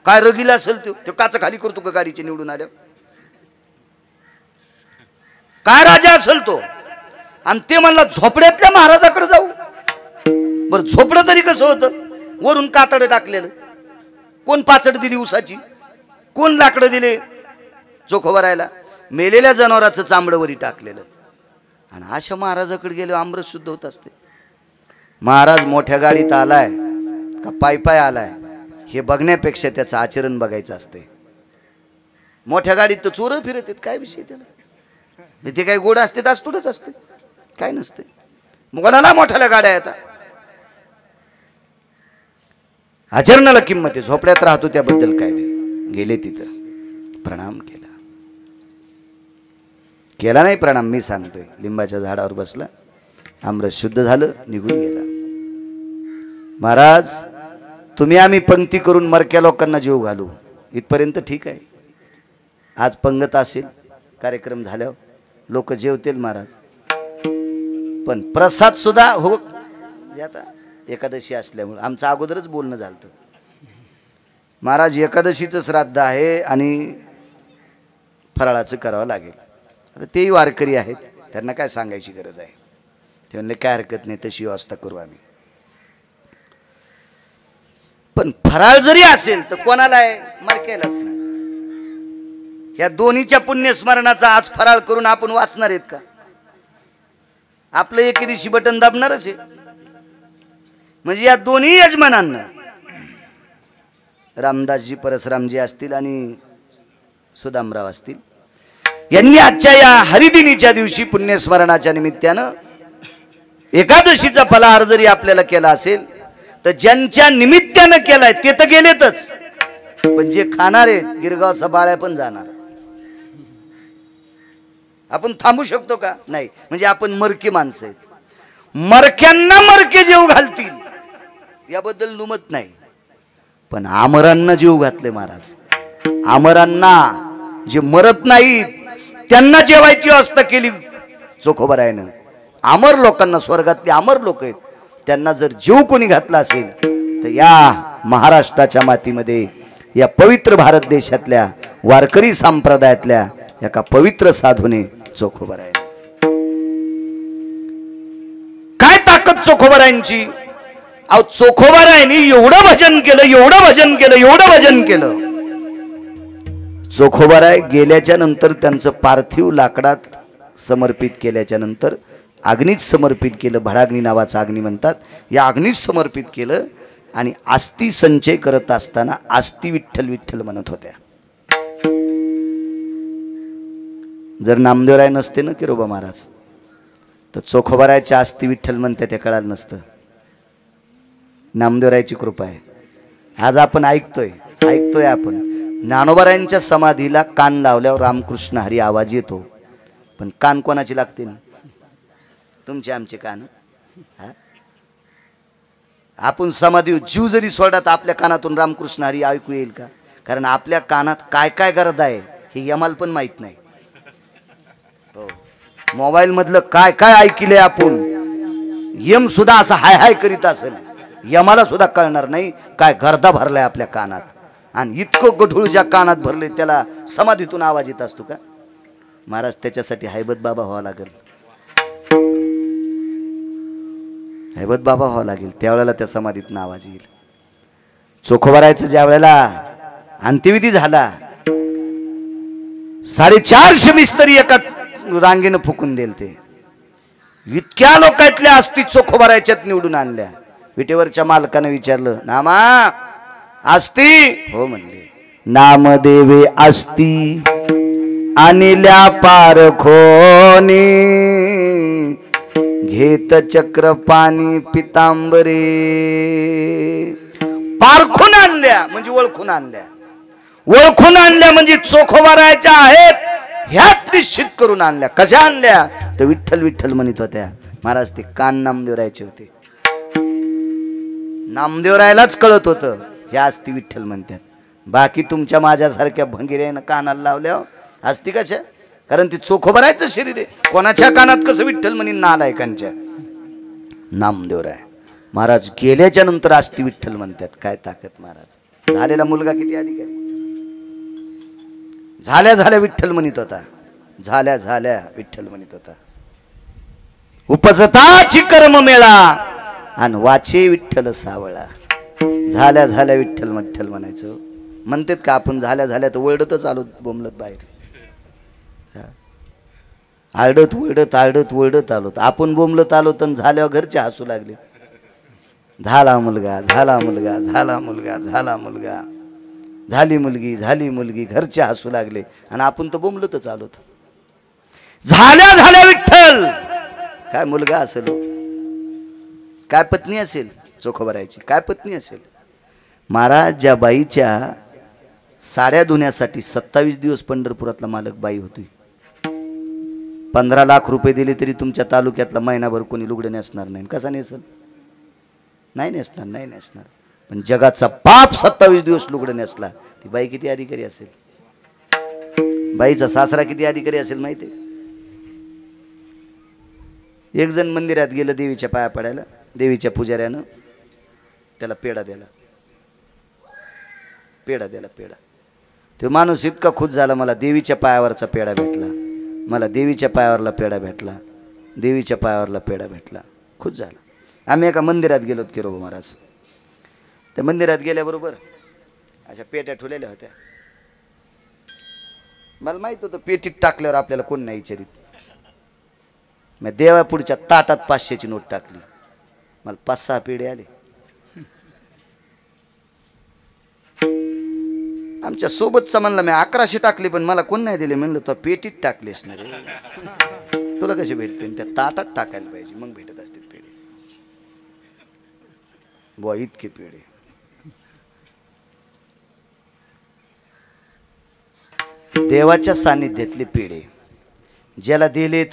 काय रगीला असेल तो काचा खाली करतो का गाडीचे निवडून आल्या? काय राजा असेल तो? आणि ते म्हणला झोपड्यातल्या महाराजाकडे जाऊ. बरं झोपडं तरी कसं होतं? वरून कातडं टाकलेलं. कोण पाचड दिली उसाची? कोण लाकडं दिले चोखोबा राहायला? मेलेल्या जनावराचं चांबडवरी टाकलेलं. आणि अशा महाराजाकडे गेले अमृत शुद्ध होत असते. महाराज मोठ्या गाडीत आलाय का पाय पाय आलाय हे बघण्यापेक्षा त्याचं आचरण बघायचं असते. मोठ्या गाडीत तर चोर फिरत आहेत, काय विषय त्याला? ते काही गोड असते तास थोडंच असते, काय नसते. कोणाला मोठ्याल्या गाड्या येतात. आचरणाला किंमत आहे. झोपड्यात राहतो त्याबद्दल काय नाही. गेले तिथं प्रणाम केला. केला नाही प्रणाम, मी सांगतोय. लिंबाच्या झाडावर बसला, अमृत शुद्ध झालं, निघून गेला. महाराज तुम्ही आम्ही पंक्ती करून मरक्या लोकांना जीव घालू इथपर्यंत ठीक आहे. आज पंगत असेल, कार्यक्रम झाल्यावर लोक जेवतील महाराज, पण प्रसाद सुद्धा हो. आता एकादशी असल्यामुळे आमचं अगोदरच बोलणं झालं. महाराज एकादशीचं श्राद्ध आहे आणि फराळाचं करावं लागेल. आता तेही वारकरी आहेत, त्यांना काय सांगायची गरज आहे. ते म्हणले काय हरकत नाही, तशी व्यवस्था करू आम्ही. पण फराळ जरी असेल तर कोणाला आहे? मरक्यालाच नाही. या दोन्हीच्या पुण्यस्मरणाचा आज फराळ करून आपण वाचणार आहेत का? आपलं एके दिवशी बटन दाबणारच आहे. म्हणजे या दोन्ही यजमानांना रामदासजी परसरामजी असतील आणि सुदामराव असतील, यांनी आजच्या या हरिदिनीच्या दिवशी पुण्यस्मरणाच्या निमित्तानं एकादशीचा फलाहार जरी आपल्याला केला असेल तर ज्यांच्या निमित्तानं केलाय ते तर गेलेतच, पण जे खाणार आहेत गिरगावचा बाळ्या पण जाणार. आपण थांबू शकतो का? नाही. म्हणजे आपण मरके माणसं आहेत. मरक्यांना मरके जीव घालतील याबद्दल नुमत नाही, पण आमरांना जीव घातले महाराज. आमरांना जे मरत नाहीत त्यांना जेवायची व्यवस्था केली चोखोबारायनं. अमर लोकांना, स्वर्गातले अमर लोक आहेत, त्यांना जर जीव कोणी घातला असेल तर या महाराष्ट्राच्या मातीमध्ये, या पवित्र भारत देशातल्या वारकरी संप्रदायातल्या एका पवित्र साधूने चोखोबाराय. काय ताकद चोखोबारायांची! अहो चोखोबारायांनी एवढं भजन केलं, एवढं भजन केलं, एवढं भजन केलं. चोखोबाराय गेल्याच्या नंतर त्यांचं पार्थिव लाकडात समर्पित केल्याच्या नंतर अग्नीत समर्पित केलं. भडाग्नी नावाचा अग्नी म्हणतात. या अग्नीत समर्पित केलं आणि आस्ती संचय करत असताना आस्ती विठ्ठल विठ्ठल म्हणत होत्या. जर नामदेवराय नसते ना किरोबा महाराज तर चोखोबारायच्या आस्ती विठ्ठल म्हणते ते कळालं नसतं. नामदेवरायची कृपा आहे. आज आपण ऐकतोय आपण. ज्ञानोबारायांच्या समाधीला कान लावल्यावर रामकृष्ण हरी आवाज येतो, पण कान कोणाची लागते? तुमचे आमचे कान. आपण समाधी जीव जरी सोडला तर आपल्या कानातून रामकृष्ण हरी ऐकू येईल का? कारण आपल्या कानात काय काय गरज आहे हे यमाला पण माहित नाही. हो, मोबाईल मधलं काय काय ऐकले आपण, यम सुद्धा असं हाय हाय करीत असेल, यमाला सुद्धा कळणार नाही काय गर्दा भरलाय आपल्या कानात. आणि इतकं गढूळ ज्या कानात भरले त्याला समाधीतून आवाज येत असतो का महाराज? त्याच्यासाठी हैबत बाबा व्हावं लागेल, हैबत बाबा व्हावं लागेल, त्यावेळेला त्या समाधीतून आवाज येईल. चोखोबारायचं ज्या वेळेला अंत्यविधी झाला, 450 मिस्त्री एका रांगेनं फुकून देल. ते इतक्या लोकांतल्या अस्थी चोखोबारायच्यात निवडून आणल्या. विटेवरच्या मालकानं विचारलं, नामा अस्थी? हो म्हणले. नामदेवे अस्थी आणल्या पारखोनी, घेत चक्र पाणी पितांबरे. पारखून आणल्या म्हणजे ओळखून आणल्या, ओळखून आणल्या म्हणजे चोखोबारायच्या आहेत ह्यात निश्चित करून आणल्या. कशा आणल्या तर विठ्ठल विठ्ठल म्हणत होत्या. महाराज ते कान नामदेवरायचे होते, नामदेवरायलाच कळत होतं ह्या असती विठ्ठल म्हणतात. बाकी तुमच्या माझ्यासारख्या भंगिऱ्यानं कानाला लावल्या असती कशा? कारण ती चोखोबारायचं शरीर आहे. कोणाच्या कानात कसं विठ्ठल म्हणे? नालायकांच्या. नामदेवराय महाराज गेल्याच्या नंतर असती विठ्ठल म्हणतात. काय ताकद महाराज. झालेला मुलगा किती अधिकारी, झाल्या झाल्या विठ्ठल म्हणत होता, झाल्या झाल्या विठ्ठल म्हणत होता. उपजताची कर्म मेळा आणि वाचे विठ्ठल सावळा. झाल्या झाल्या विठ्ठल विठ्ठल म्हणायचं. म्हणतात का आपण झाल्या झाल्या तर ओरडतच आलो बोंबलत बाहेर, आरडत ओरडत आलो. आपण बोंबलत आलो तर झाल्यावर घरचे हसू लागले. झाला मुलगा, झाला मुलगा, झाला मुलगा, झाला मुलगा, झाली मुलगी, झाली मुलगी, घरचे हसू लागले. आणि आपण तर बोंबलतच आलो. झाल्या झाल्या विठ्ठल. काय मुलगा असेल, काय पत्नी असेल चोखोबारायची, काय पत्नी असेल. महाराज ज्या बाईच्या साड्या धुण्यासाठी 27 दिवस पंढरपुरातला मालक बाई होती. 15 लाख रुपये दिले तरी तुमच्या तालुक्यातला महिनाभर कोणी लुगडं नेसणार नाही. कसा नेसल? नाही नेसणार, नाही नेसणार. पण जगाचा बाप 27 दिवस लुगडं नेसला. ती बाई किती अधिकारी असेल, बाईचा सासरा किती अधिकारी असेल माहिती आहे. एक जण मंदिरात गेलं देवीच्या पाया पडायला, देवीच्या पुजाऱ्यानं त्याला पेढा दिला, पेढा दिला, पेढा. तो माणूस इतका खुश झाला, मला देवीच्या पायावरचा पेढा भेटला, मला देवीच्या पायावरला पेढा भेटला, देवीच्या पायावरला पेढा भेटला. खुश झाला. आम्ही एका मंदिरात गेलो किरोबा महाराज. त्या मंदिरात गेल्याबरोबर अशा पेट्या ठेवलेल्या होत्या. मला माहित होतं पेटीत टाकल्यावर आपल्याला कोण नाही विचारित. मी देवा पुढच्या ताटात 500ची नोट टाकली. मला 5-6 पेढे आले. आमच्या सोबतचा म्हणला मी 1100 टाकले पण मला कोण नाही दिले. म्हणलं तो पेटीत टाकलेस ना रे, तुला कसे भेटते? त्या ताटात टाकायला पाहिजे मग भेटत असतील पेढे. बुवा इतके पेढे. देवाच्या सानिध्यातले पेढे. ज्याला दिलेत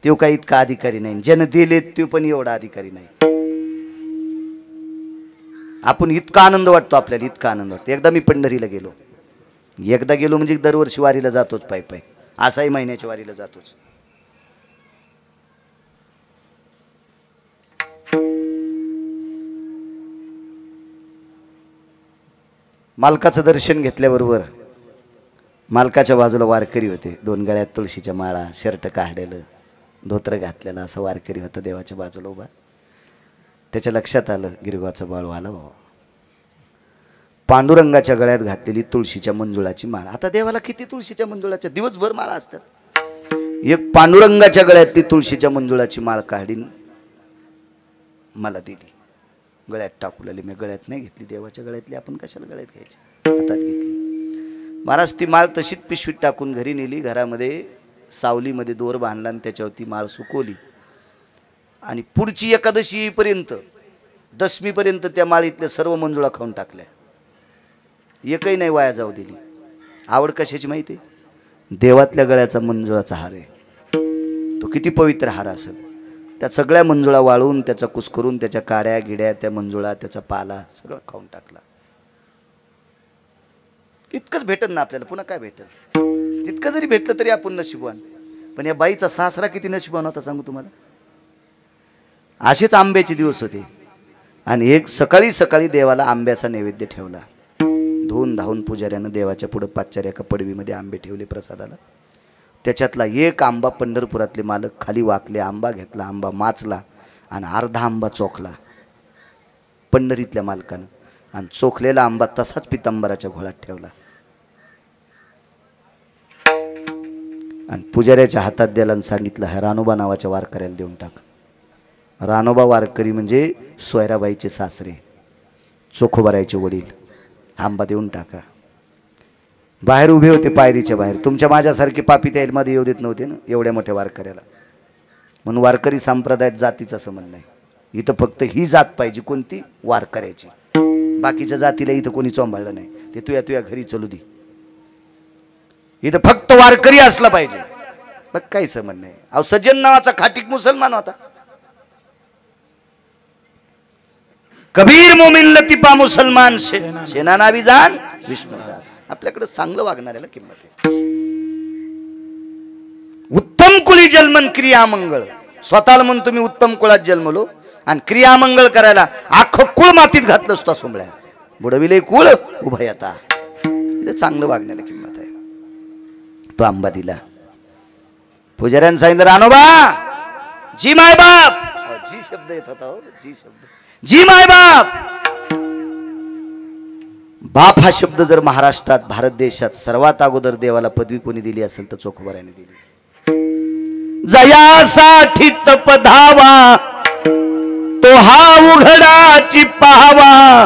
तो काही इतका अधिकारी नाही, ज्यानं दिलेत तो पण एवढा अधिकारी नाही. आपण इतका आनंद वाटतो आपल्याला, इतका आनंद वाटतो. एकदा मी पंढरीला गेलो, एकदा गेलो म्हणजे दरवर्षी वारीला जातोच पायी पायी. असाही महिन्याच्या वारीला जातोच. मालकाचं दर्शन घेतल्याबरोबर मालकाच्या बाजूला वारकरी होते. 2 गळ्यात तुळशीच्या माळा, शर्ट काढलेलं, धोत्र घातलेलं असं वारकरी होता देवाच्या बाजूला उभा. त्याच्या लक्षात आलं गिरगावचा बाळू आला बाबा. पांडुरंगाच्या गळ्यात घातलेली तुळशीच्या मंजुळाची माळ. आता देवाला किती तुळशीच्या मंजुळाच्या दिवसभर माळा असतात. एक पांडुरंगाच्या गळ्यातली तुळशीच्या मंजुळाची माळ काढीन मला दिली. गळ्यात टाकू लागली. मी गळ्यात नाही घेतली, देवाच्या गळ्यातली आपण कशाला गळ्यात घ्यायची, हातात घेतली. महाराज ती माळ तशीच पिशवीत टाकून घरी नेली. घरामध्ये सावलीमध्ये दोर बांधला आणि त्याच्यावरती माळ सुकवली. आणि पुढची एकादशी येईपर्यंत, दशमीपर्यंत त्या माळीतल्या सर्व मंजुळा खाऊन टाकल्या. एकही नाही वाया जाऊ दिली. आवड कशाची माहिती आहे? देवातल्या गळ्याचा मंजुळाचा हार आहे. तो किती पवित्र हार असेल. त्या सगळ्या मंजुळा वाळून, त्याचा कुस्करून, त्याच्या काड्या गिड्या, त्या मंजुळा, त्याचा पाला सगळं खाऊन टाकला. इतकंच भेटल ना आपल्याला, पुन्हा काय भेटल? तितकं जरी भेटलं तरी आपण नशिबवान. पण या बाईचा सासरा किती नशिबवान होता सांगू तुम्हाला. असेच आंब्याचे दिवस होते आणि एक सकाळी सकाळी देवाला आंब्याचा नैवेद्य ठेवला. धुवून धावून पुजाऱ्यानं देवाच्या पुढे पाच्चाऱ्या एका पडवीमध्ये आंबे ठेवले प्रसादाला. त्याच्यातला एक आंबा पंढरपुरातले मालक खाली वाकले, आंबा घेतला, आंबा माचला आणि अर्धा आंबा चोखला पंढरीतल्या मालकानं, आणि चोखलेला आंबा तसाच पितांबराच्या घोळात ठेवला आणि पुजाऱ्याच्या हातात द्यायला आणि सांगितलं, हा रानोबा नावाच्या वारकऱ्याला देऊन टाक. रानोबा वारकरी म्हणजे सोयराबाईचे सासरे, चोखोबारायचे वडील. आंबा देऊन टाका. बाहेर उभे होते पायरीच्या बाहेर. तुमच्या माझ्यासारखे पापी त्यामध्ये येऊ देत नव्हते ना एवढ्या मोठ्या वारकऱ्याला. म्हणून वारकरी संप्रदायात जातीचा संबंध नाही. इथं फक्त ही जात पाहिजे, कोणती? वारकऱ्याची. बाकीच्या जातीला इथं कोणी चोंबाळलं नाही. ते तुया घरी चलू दे. इथं फक्त वारकरी असला पाहिजे, बघ काही संबंध नाही. अहो सज्जन नावाचा खाटीक मुसलमान होता. कबीर मोमिन लतीफा मुसलमान, शेना नावी जान विष्णुदास. आपल्याकडे चांगलं वागणाऱ्याला किंमत आहे. उत्तम कुळी जन्मन क्रियामंगळ. स्वतःला म्हणून तुम्ही उत्तम कुळात जन्मलो आणि क्रियामंगळ करायला अख्खं कुळ मातीत घातलं असतो. सोमळ्या बुडविले कुळ उभा येता. चांगलं वागण्याला किंमत आहे. तो आंबा दिला. पुजाऱ्यानं सांगितलं, रानोबा जी माय बाप. जी शब्द येत होता, जी शब्द, जी माय बाप. बाप हा शब्द जर महाराष्ट्रात, भारत देशात सर्वात अगोदर देवाला पदवी कोणी दिली असेल तर चोखोबाराने दिली. जयासाठी तप धावा तो हा उघडाची पाहावा.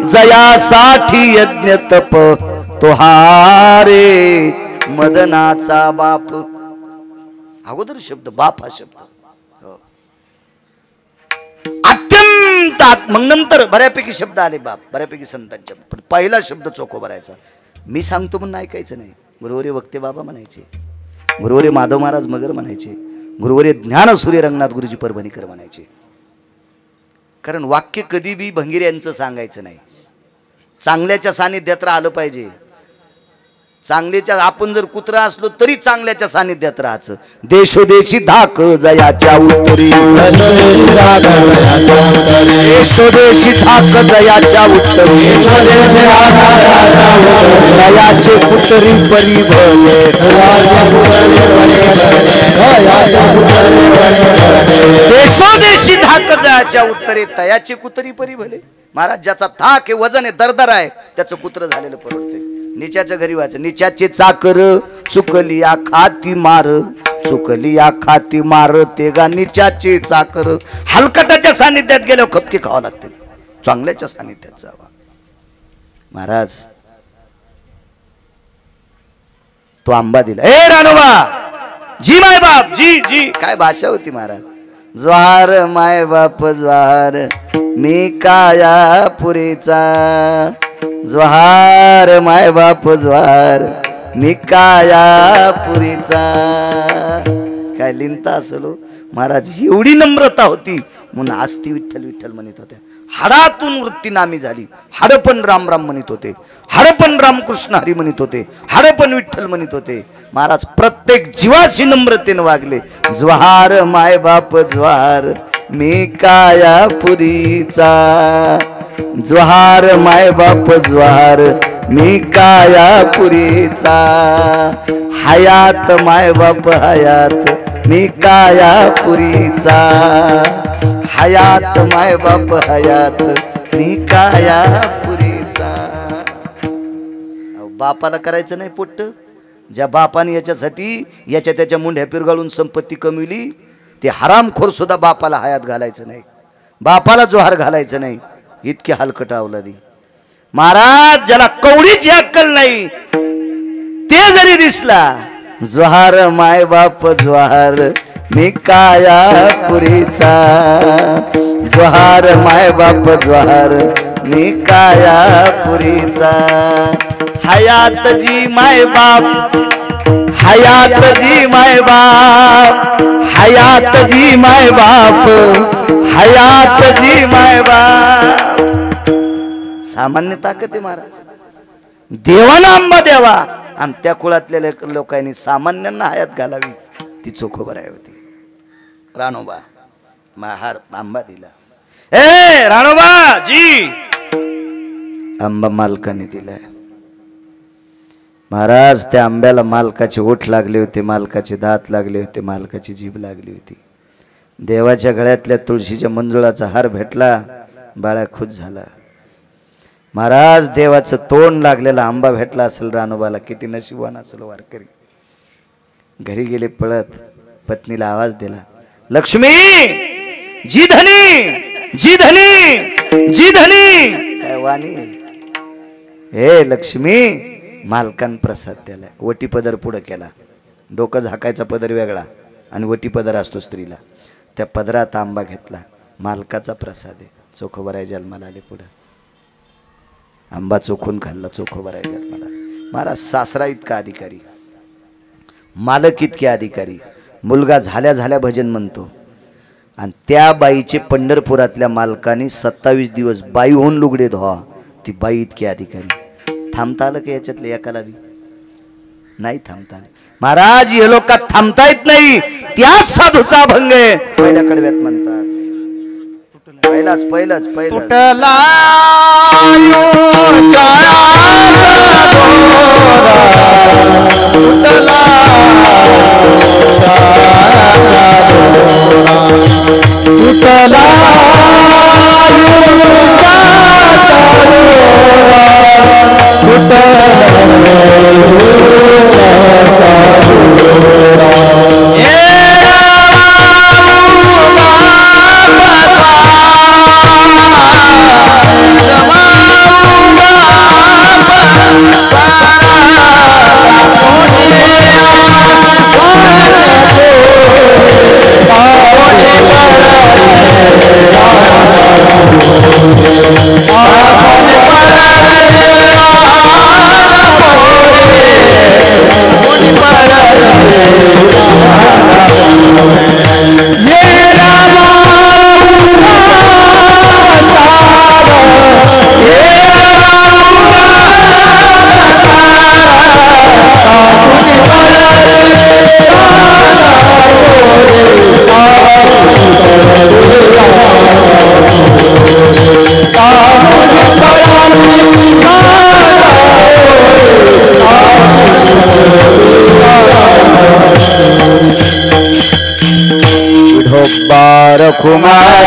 जयासाठी यज्ञ तप तो हा रे मदनाचा बाप. अगोदर शब्द बाप हा शब्द अत्यंत. मग नंतर बऱ्यापैकी शब्द आले बाप, बऱ्यापैकी संतांच्या. पण पहिला शब्द चोखोबारायचा. मी सांगतो म्हणून ऐकायचं नाही. गुरुवरे वक्ते बाबा म्हणायचे, गुरुवरे माधव महाराज मगर म्हणायचे, गुरुवरे ज्ञानसूर्य रंगनाथ गुरुजी परभणीकर म्हणायचे. कारण वाक्य कधी बी भंगिऱ्यांचं सांगायचं नाही. चांगल्याच्या सानिध्यात राहिलं पाहिजे. चांगल्याच्या, आपण जर कुत्रा असलो तरी चांगल्याच्या सानिध्यात राहायचं. देशोदेशी धाक जयाच्या उत्तरी, देशोदेशी धाक जयाच्या उत्तरी. जयाचे कुतरी परी भले, देशोदेशी धाक जयाच्या उत्तरे. तयाचे कुतरी परी भले. महाराज ज्याचा थाक आहे, वजन आहे, दरदर आहे, त्याचं कुत्र झालेलं परवडते. निच्याच्या घरी वाच, निच्याचे चाकर चुकली या खाती मार, चुकली या खाती मार. ते गा निच्याचे चाकर. हलकटाच्या सानिध्यात गेल्यावर खपके खावं लागते. चांगल्याच्या सानिध्यात जावा. महाराज तो आंबा दिला. ए रानोबा जी माय बाप, जी जी. काय भाषा होती महाराज. ज्वार माय बाप ज्वार मी काया पुरीचा. ज्वार माय बाप ज्वार मी काया पुरीचा. काय लिंता असलो महाराज. एवढी नम्रता होती म्हणून आस्ती विठ्ठल विठ्ठल म्हणत होत्या. हाडातून वृत्ती नामी झाली. हाडपण राम राम म्हणत होते, हाडपण रामकृष्ण हरी म्हणत होते, हाडपण विठ्ठल म्हणत होते. महाराज प्रत्येक जीवाशी नम्रतेने वागले. ज्वार माय बाप ज्वार मी काया पुरीचा. ज्वार माय बाप ज्वार मी काया पुरीचा. हयात माय बाप हयात मी काया पुरीचा. हयात माय बाप हयात मी काया पुरीचा. बापाला करायचं नाही पोट्ट. ज्या बापाने याच्यासाठी याच्या त्याच्या मुंढ्या पिरगाळून संपत्ती कमविली, ते हरामखोर सुद्धा बापाला हयात घालायचं नाही, बापाला जोहार घालायचं नाही. इतकी हलकट अवलादी. महाराज ज्याला कवडीची अक्कल नाही ते जरी दिसला, जोहार माय बाप जोहार मी काया पुरीचा. जोहार माय बाप जोहार मी काया पुरीचा. हयात जी माय बाप, हयात जी माय बाप, हयात जी माय बाप, हयात जी माय बाप. सामान्य ताकद आहे महाराज. देवाना आंबा द्यावा आणि त्या कुळातल्या लोकांनी सामान्यांना हयात घालावी ती चोखोबर आहे होती. राणोबा महार आंबा दिला. ए राणोबा जी आंबा मालकाने दिलाय. महाराज त्या आंब्याला मालकाचे ओठ लागले होते, मालकाचे दात लागले होते, मालकाची जीभ लागली होती. देवाच्या गळ्यातल्या तुळशीच्या मंजुळाचा हार भेटला, बाळा खुश झाला. महाराज देवाचं तोंड लागलेला आंबा भेटला असेल राणोबाला, किती नशीबवान असेल वारकरी. घरी गेले पळत, पत्नीला आवाज दिला, लक्ष्मी जी धनी जी धनी जी धनी. काय वाणी हे लक्ष्मी, मालकान प्रसाद दिलाय. वटी पदर पुढे केला, डोकं झाकायचा पदर वेगळा आणि वटी पदर असतो स्त्रीला, त्या पदरात आंबा घेतला. मालकाचा प्रसाद आहे. चोखोबर आहे जन्माला आले पुढे. आंबा चोखून खाल्ला, चोखोबर आहे जन्माला. महाराज सासरा इतका अधिकारी, मालक इतके अधिकारी. मुलगा झाल्या झाल्या भजन म्हणतो आणि त्या बाईचे पंढरपुरातल्या मालकाने 27 दिवस बाई होऊन लुगडे धुवा. ती बाई इतकी अधिकारी. थांबता आलं का याच्यातले एकाला बी? नाही थांबता आलं. महाराज हे लोक थांबता येत नाही, त्याच साधूचा अभंग आहे. पहिल्या कडव्यात म्हणतात, पहिलाच पहिलाच पहिला कुमार